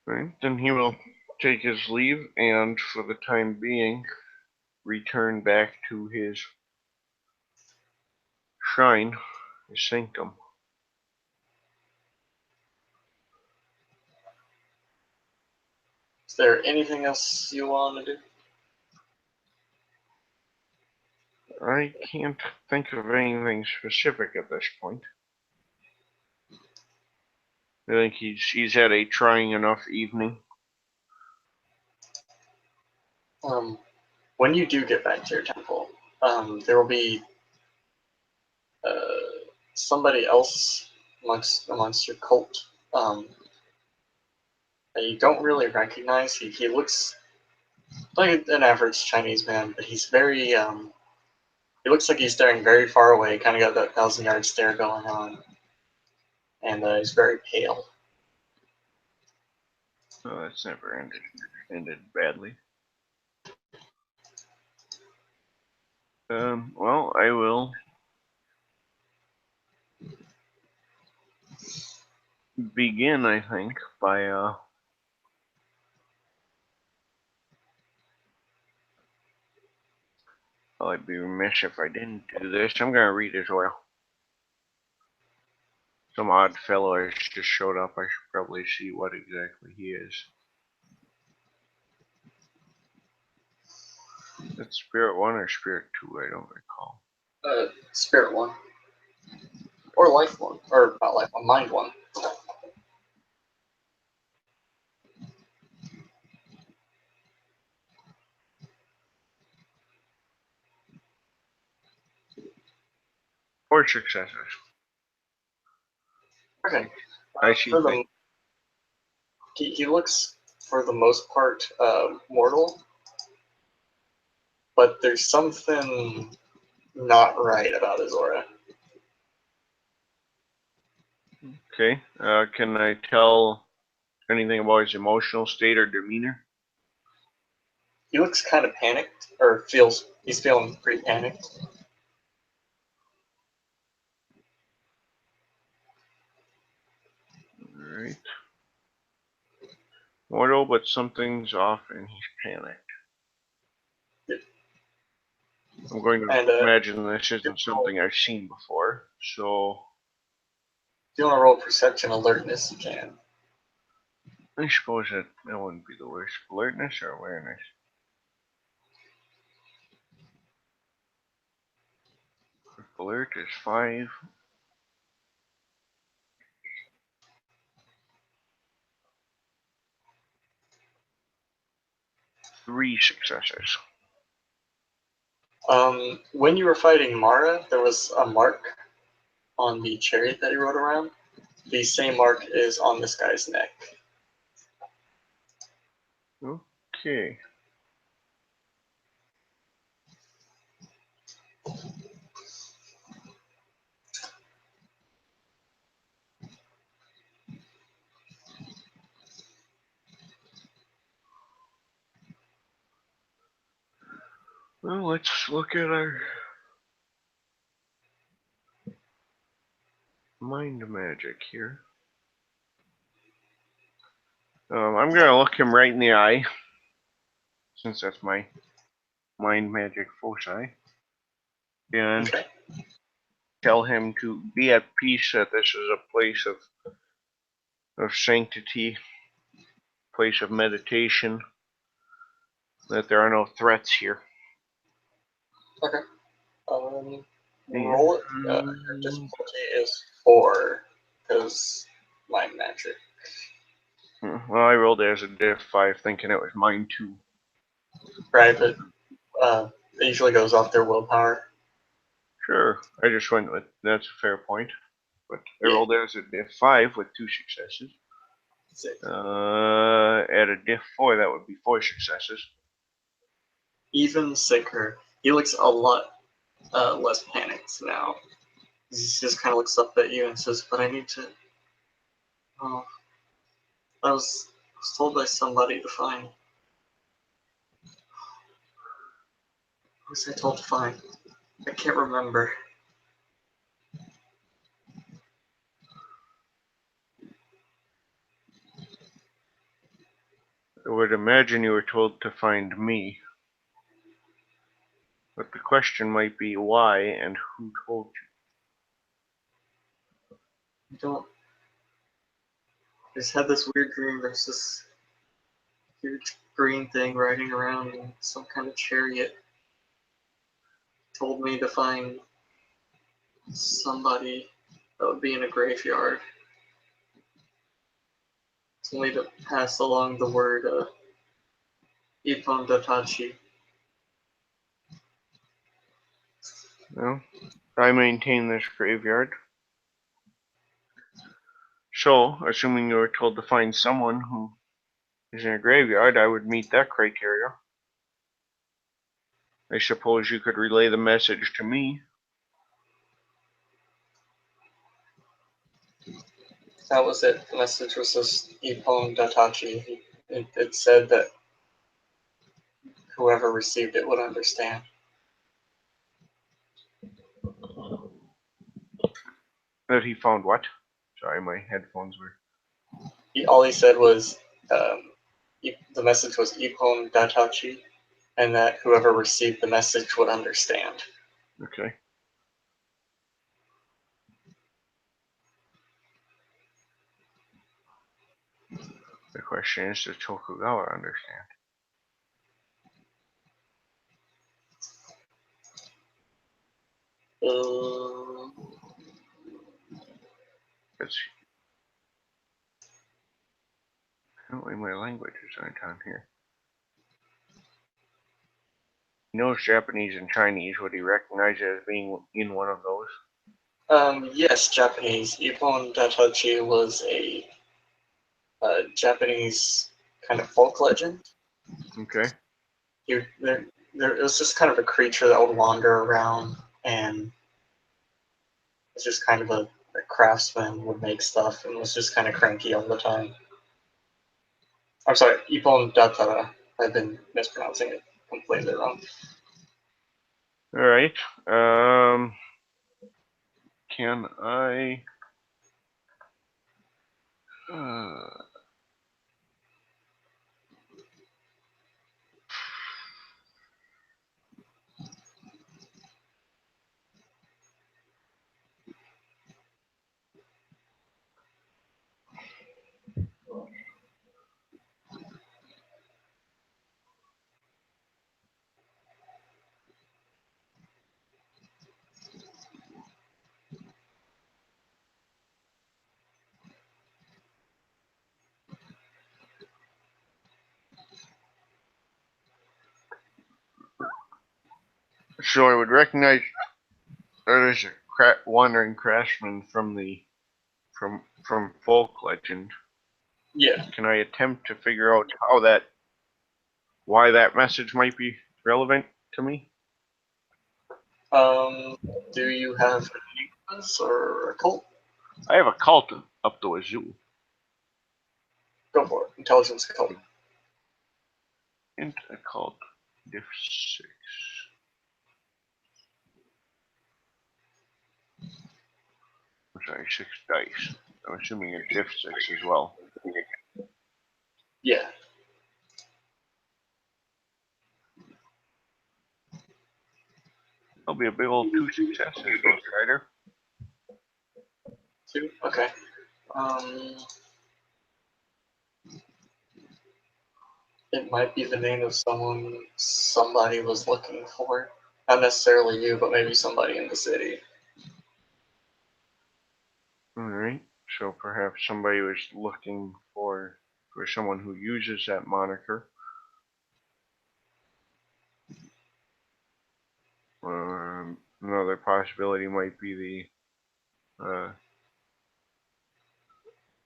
Speaker 2: Right, then he will take his leave and, for the time being, return back to his shrine, his sanctum.
Speaker 1: Is there anything else you want to do?
Speaker 2: I can't think of anything specific at this point. I think he's had a trying enough evening.
Speaker 1: When you do get back to your temple, there will be somebody else amongst your cult that you don't really recognize. He looks like an average Chinese man, but he's very he looks like he's staring very far away, kind of got that 1,000-yard stare going on, and he's very pale.
Speaker 2: Oh, that's never ended badly. Well, I will begin, I think, by well, I'd be remiss if I didn't do this. I'm gonna read his oil. Some odd fellow has just showed up. I should probably see what exactly he is. That's Spirit 1 or Spirit 2? I don't recall.
Speaker 1: Spirit 1. Or Life 1. Or not Life 1, Mind 1.
Speaker 2: Or successors.
Speaker 1: Okay.
Speaker 2: I see things.
Speaker 1: He looks, for the most part, mortal, but there's something not right about his aura.
Speaker 2: Okay. Can I tell anything about his emotional state or demeanor?
Speaker 1: He looks kind of panicked, or he's feeling pretty panicked.
Speaker 2: Alright. Mortal, but something's off and he's panicked. I'm going to imagine this isn't something I've seen before, so...
Speaker 1: If you want to roll perception alertness, you can.
Speaker 2: I suppose that wouldn't be the worst. Alertness or awareness? Alert is 5. Three successes.
Speaker 1: When you were fighting Mara, there was a mark on the chariot that he rode around. The same mark is on this guy's neck.
Speaker 2: Okay. Well, let's look at our mind magic here. I'm gonna look him right in the eye, since that's my mind magic foci, and tell him to be at peace, that this is a place of sanctity, place of meditation, that there are no threats here.
Speaker 1: Okay. Roll it. Your difficulty is 4, because mind magic.
Speaker 2: Well, I rolled it as a diff 5, thinking it was mine too.
Speaker 1: Right, but it usually goes off their willpower.
Speaker 2: Sure, I just went with that's a fair point. But I rolled it as a diff 5 with 2 successes. At a diff 4, that would be 4 successes.
Speaker 1: Even sicker. He looks a lot less panicked now. He just kind of looks up at you and says, "But I need to. Oh, I was told by somebody to find. Who was I told to find? I can't remember."
Speaker 2: I would imagine you were told to find me. But the question might be why and who told
Speaker 1: I don't. I just had this weird dream. There's this huge green thing riding around in some kind of chariot. Told me to find somebody that would be in a graveyard. Told me to pass along the word Ippon Datachi.
Speaker 2: you? Well, I maintain this graveyard. So, assuming you were told to find someone who is in a graveyard, I would meet that criteria. I suppose you could relay the message to me.
Speaker 1: That was it. The message was just Ippon Datachi. It said that whoever received it would understand.
Speaker 2: That he found what? Sorry, my headphones were.
Speaker 1: All he said was the message was Ippon Datachi, and that whoever received the message would understand.
Speaker 2: Okay. The question is, does Tokugawa understand? Because apparently my languages aren't on here. He knows Japanese and Chinese. Would he recognize it as being in one of those?
Speaker 1: Yes, Japanese. Ippon Datachi was a Japanese kind of folk legend.
Speaker 2: Okay.
Speaker 1: It was just kind of a creature that would wander around and was just kind of a craftsman, would make stuff, and was just kind of cranky all the time. I'm sorry, Ippon Datara. I've been mispronouncing it completely wrong.
Speaker 2: All right. Can I? So I would recognize that as a wandering craftsman from from folk legend.
Speaker 1: Yeah.
Speaker 2: Can I attempt to figure out why that message might be relevant to me?
Speaker 1: Do you have enigmas or a cult?
Speaker 2: I have a cult up the wazoo.
Speaker 1: Go for it. Intelligence cult.
Speaker 2: Into a cult. Diff 6. I'm sorry, 6 dice. I'm assuming a diff 6 as well.
Speaker 1: Yeah.
Speaker 2: There'll be a big old 2 successes, Ghost Rider.
Speaker 1: 2? Okay. It might be the name of someone somebody was looking for. Not necessarily you, but maybe somebody in the city.
Speaker 2: Alright, so perhaps somebody was looking for someone who uses that moniker. Another possibility might be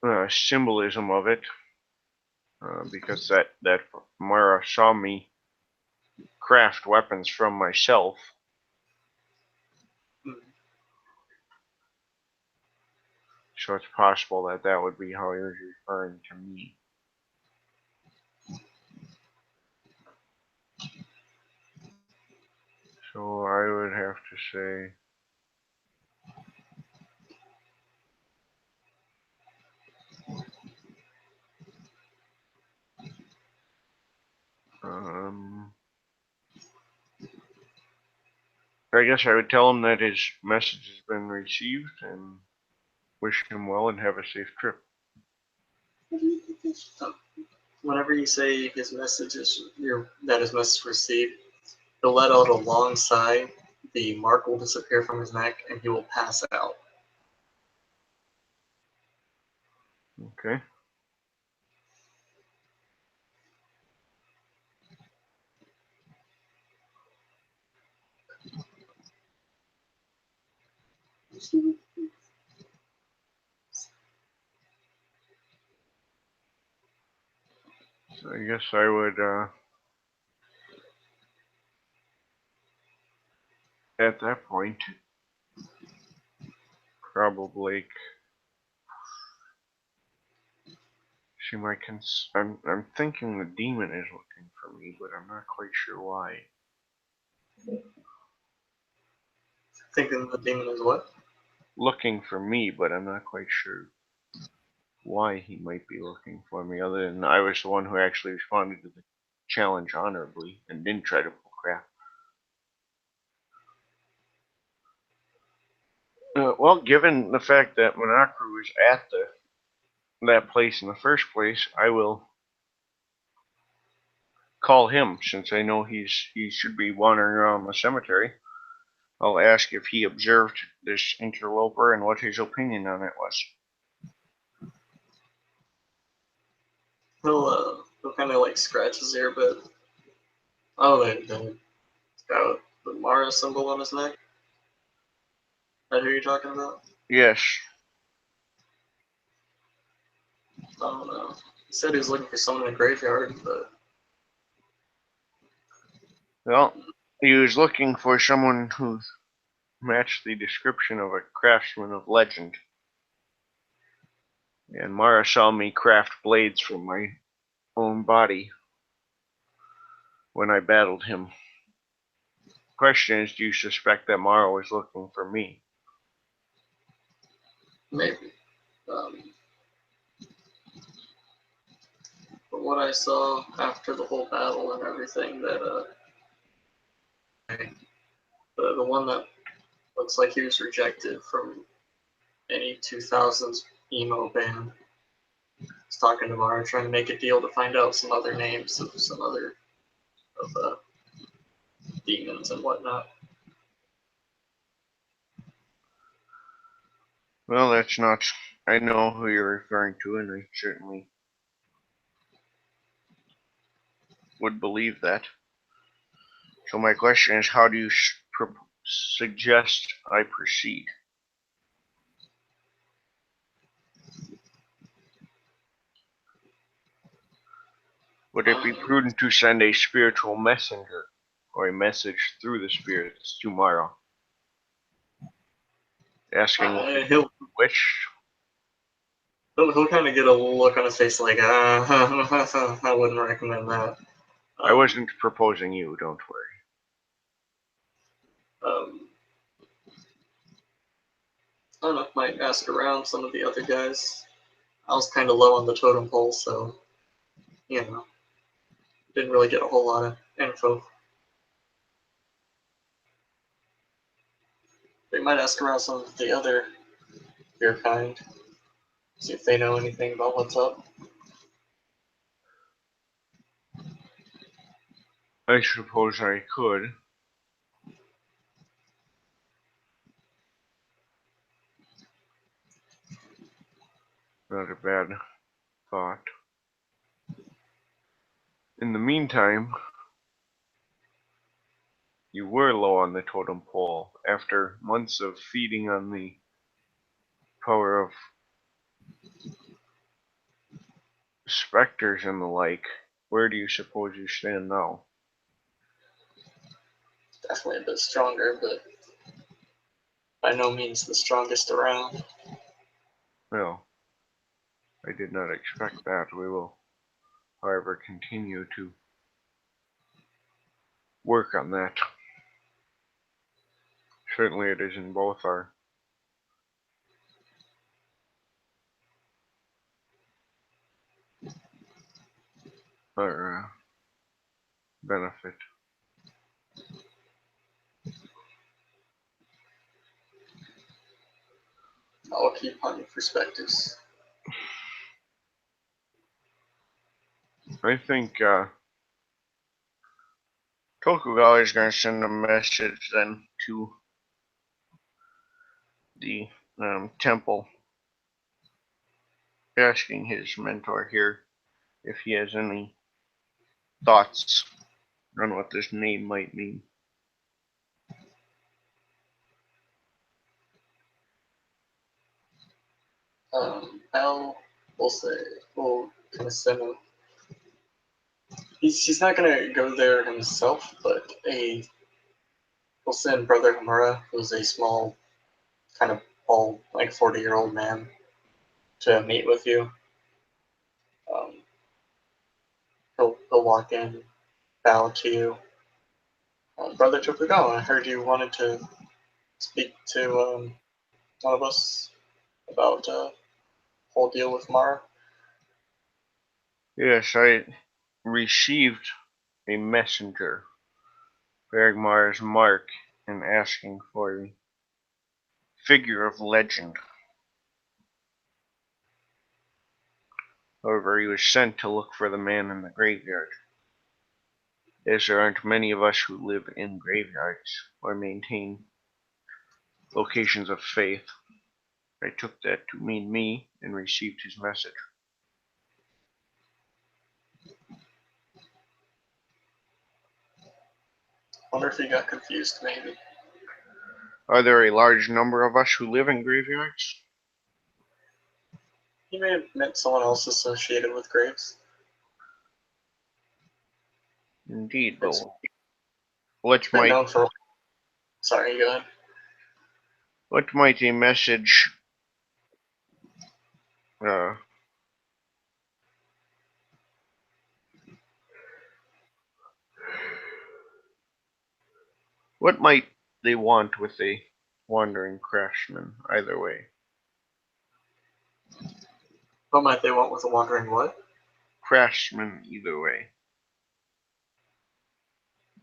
Speaker 2: the symbolism of it, because that Mara saw me craft weapons from myself. So it's possible that that would be how he was referring to me. So I would have to say, I guess I would tell him that his message has been received and wish him well and have a safe trip.
Speaker 1: Whenever you say his message received, he'll let out a long sigh, the mark will disappear from his neck, and he will pass out.
Speaker 2: Okay. So I guess I would, at that point, probably see my I'm thinking the demon is looking for me, but I'm not quite sure why.
Speaker 1: Thinking the demon is what?
Speaker 2: Looking for me, but I'm not quite sure why he might be looking for me, other than I was the one who actually responded to the challenge honorably and didn't try to pull crap. Well, given the fact that Monakru was at that place in the first place, I will call him, since I know he should be wandering around the cemetery. I'll ask if he observed this interloper and what his opinion on it was.
Speaker 1: He'll kind of like scratch his ear, but the guy with the Mara symbol on his neck. That who you're talking about?
Speaker 2: Yes.
Speaker 1: I don't know. He said he was looking for someone in the graveyard, but
Speaker 2: Well, he was looking for someone who matched the description of a craftsman of legend. And Mara saw me craft blades from my own body when I battled him. Question is, do you suspect that Mara was looking for me?
Speaker 1: maybe. But what I saw after the whole battle and everything, that the one that looks like he was rejected from any 2000s emo band was talking to Mara, trying to make a deal to find out some other names of some other of demons and whatnot.
Speaker 2: Well, that's not. I know who you're referring to, and I certainly would believe that. So my question is, how do you suggest I proceed? Would it be prudent to send a spiritual messenger or a message through the spirits to Mara, asking which?
Speaker 1: He'll kind of get a look on his face like, I wouldn't recommend that.
Speaker 2: I wasn't proposing you, don't worry.
Speaker 1: I don't know, might ask around some of the other guys. I was kind of low on the totem pole, so, didn't really get a whole lot of info. They might ask around some of the other your kind, see if they know anything about what's up.
Speaker 2: I suppose I could. Not a bad thought. In the meantime, you were low on the totem pole. After months of feeding on the power of specters and the like, where do you suppose you stand now?
Speaker 1: Definitely a bit stronger, but by no means the strongest around.
Speaker 2: Well, I did not expect that. We will, however, continue to work on that. Certainly it is in both our benefit.
Speaker 1: I'll keep on your perspectives.
Speaker 2: I think Tokugawa is going to send a message then to the temple, asking his mentor here if he has any thoughts on what this name might mean.
Speaker 1: Al will say, will kind of send him. He's not gonna go there himself, but we'll send Brother Hamura, who's a small, kind of bald, like 40-year-old man, to meet with you. He'll walk in, bow to you. Brother Tokugawa, I heard you wanted to speak to one of us about whole deal with Mara.
Speaker 2: Yes, I received a messenger bearing Mara's mark and asking for a figure of legend. However, he was sent to look for the man in the graveyard, as there aren't many of us who live in graveyards or maintain locations of faith. I took that to mean me and received his message.
Speaker 1: Wonder if he got confused, maybe.
Speaker 2: Are there a large number of us who live in graveyards?
Speaker 1: He may have met someone else associated with graves.
Speaker 2: Indeed, but what
Speaker 1: Been
Speaker 2: might
Speaker 1: known for. Sorry, go ahead.
Speaker 2: a message uh, what might they want with a wandering craftsman? Either way,
Speaker 1: What might they want with a wandering what?
Speaker 2: craftsman. Either way,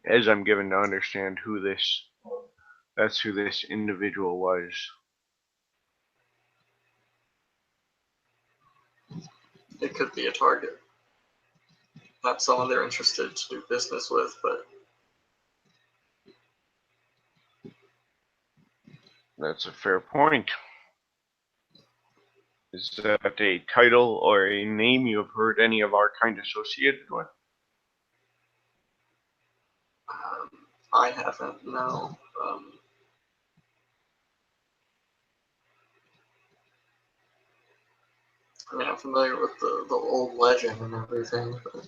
Speaker 2: as I'm given to understand that's who this individual was.
Speaker 1: It could be a target. Not someone they're interested to do business with, but
Speaker 2: That's a fair point. Is that a title or a name you have heard any of our kind associated with?
Speaker 1: I haven't, no. I mean, I'm familiar with the old legend and everything, but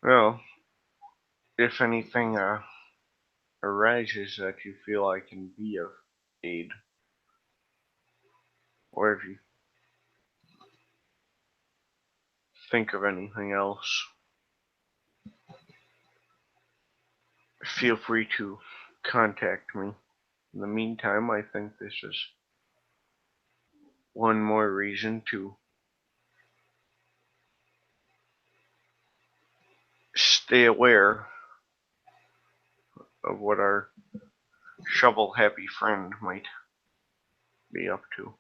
Speaker 2: Well, if anything arises that you feel I can be of aid, or if you think of anything else, feel free to contact me. In the meantime, I think this is one more reason to stay aware of what our shovel-happy friend might be up to.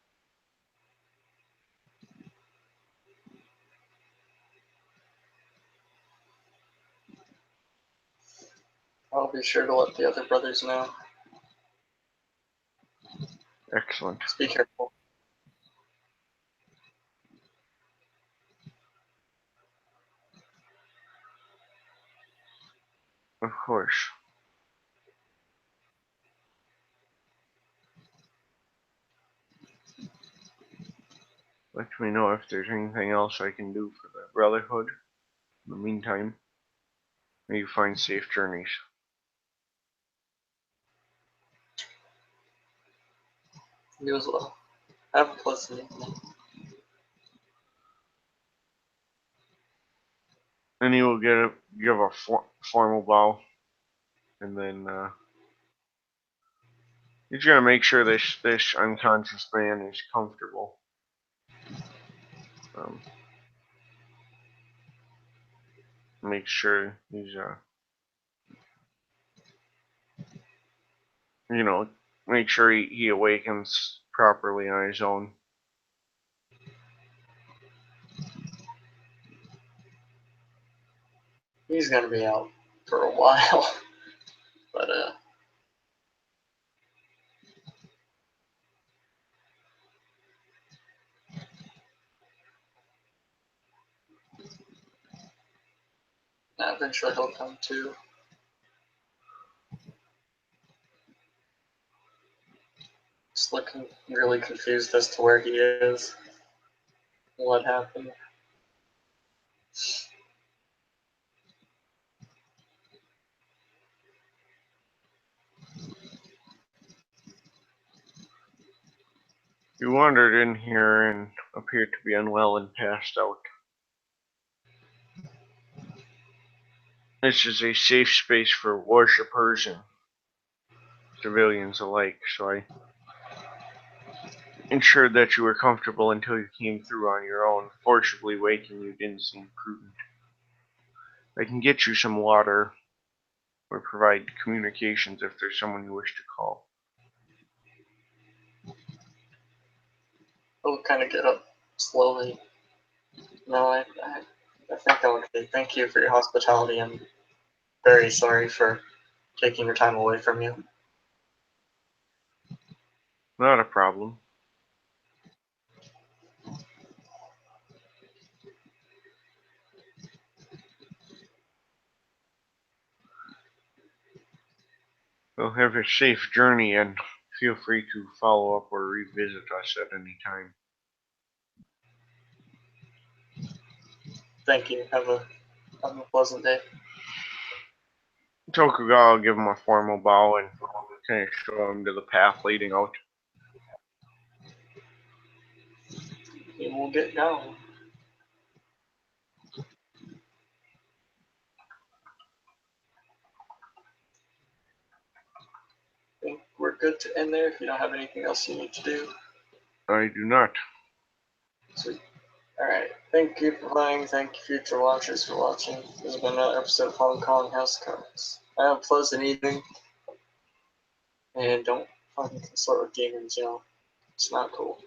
Speaker 1: I'll be sure to let the other brothers know.
Speaker 2: Excellent.
Speaker 1: Just be careful.
Speaker 2: Of course. let me know if there's anything else I can do for the Brotherhood. In the meantime, may you find safe journeys.
Speaker 1: You as well. Have a pleasant evening.
Speaker 2: And you will give a formal bow, and then he's gonna make sure this unconscious man is comfortable. Make sure he's make sure he awakens properly on his own.
Speaker 1: He's gonna be out for a while, but eventually he'll come to. Just looking really confused as to where he is. What happened?
Speaker 2: You wandered in here and appeared to be unwell and passed out. This is a safe space for worshippers and civilians alike, so I ensured that you were comfortable until you came through on your own. Forcibly waking you didn't seem prudent. I can get you some water or provide communications if there's someone you wish to call.
Speaker 1: I'll kind of get up slowly. No, I think I'm okay. Thank you for your hospitality. I'm very sorry for taking your time away from you.
Speaker 2: Not a problem. Well, have a safe journey and feel free to follow up or revisit us at any time.
Speaker 1: Thank you. Have a pleasant day.
Speaker 2: Tokugawa will give him a formal bow and kind of show him to the path leading out.
Speaker 1: And we'll get going. I think we're good to end there if you don't have anything else you need to do.
Speaker 2: I do not.
Speaker 1: Sweet. Alright. Thank you for playing. Thank you, future watchers, for watching. This has been another episode of Hong Kong House Cards. Have a pleasant evening. And don't fucking consort with demons, you know. It's not cool.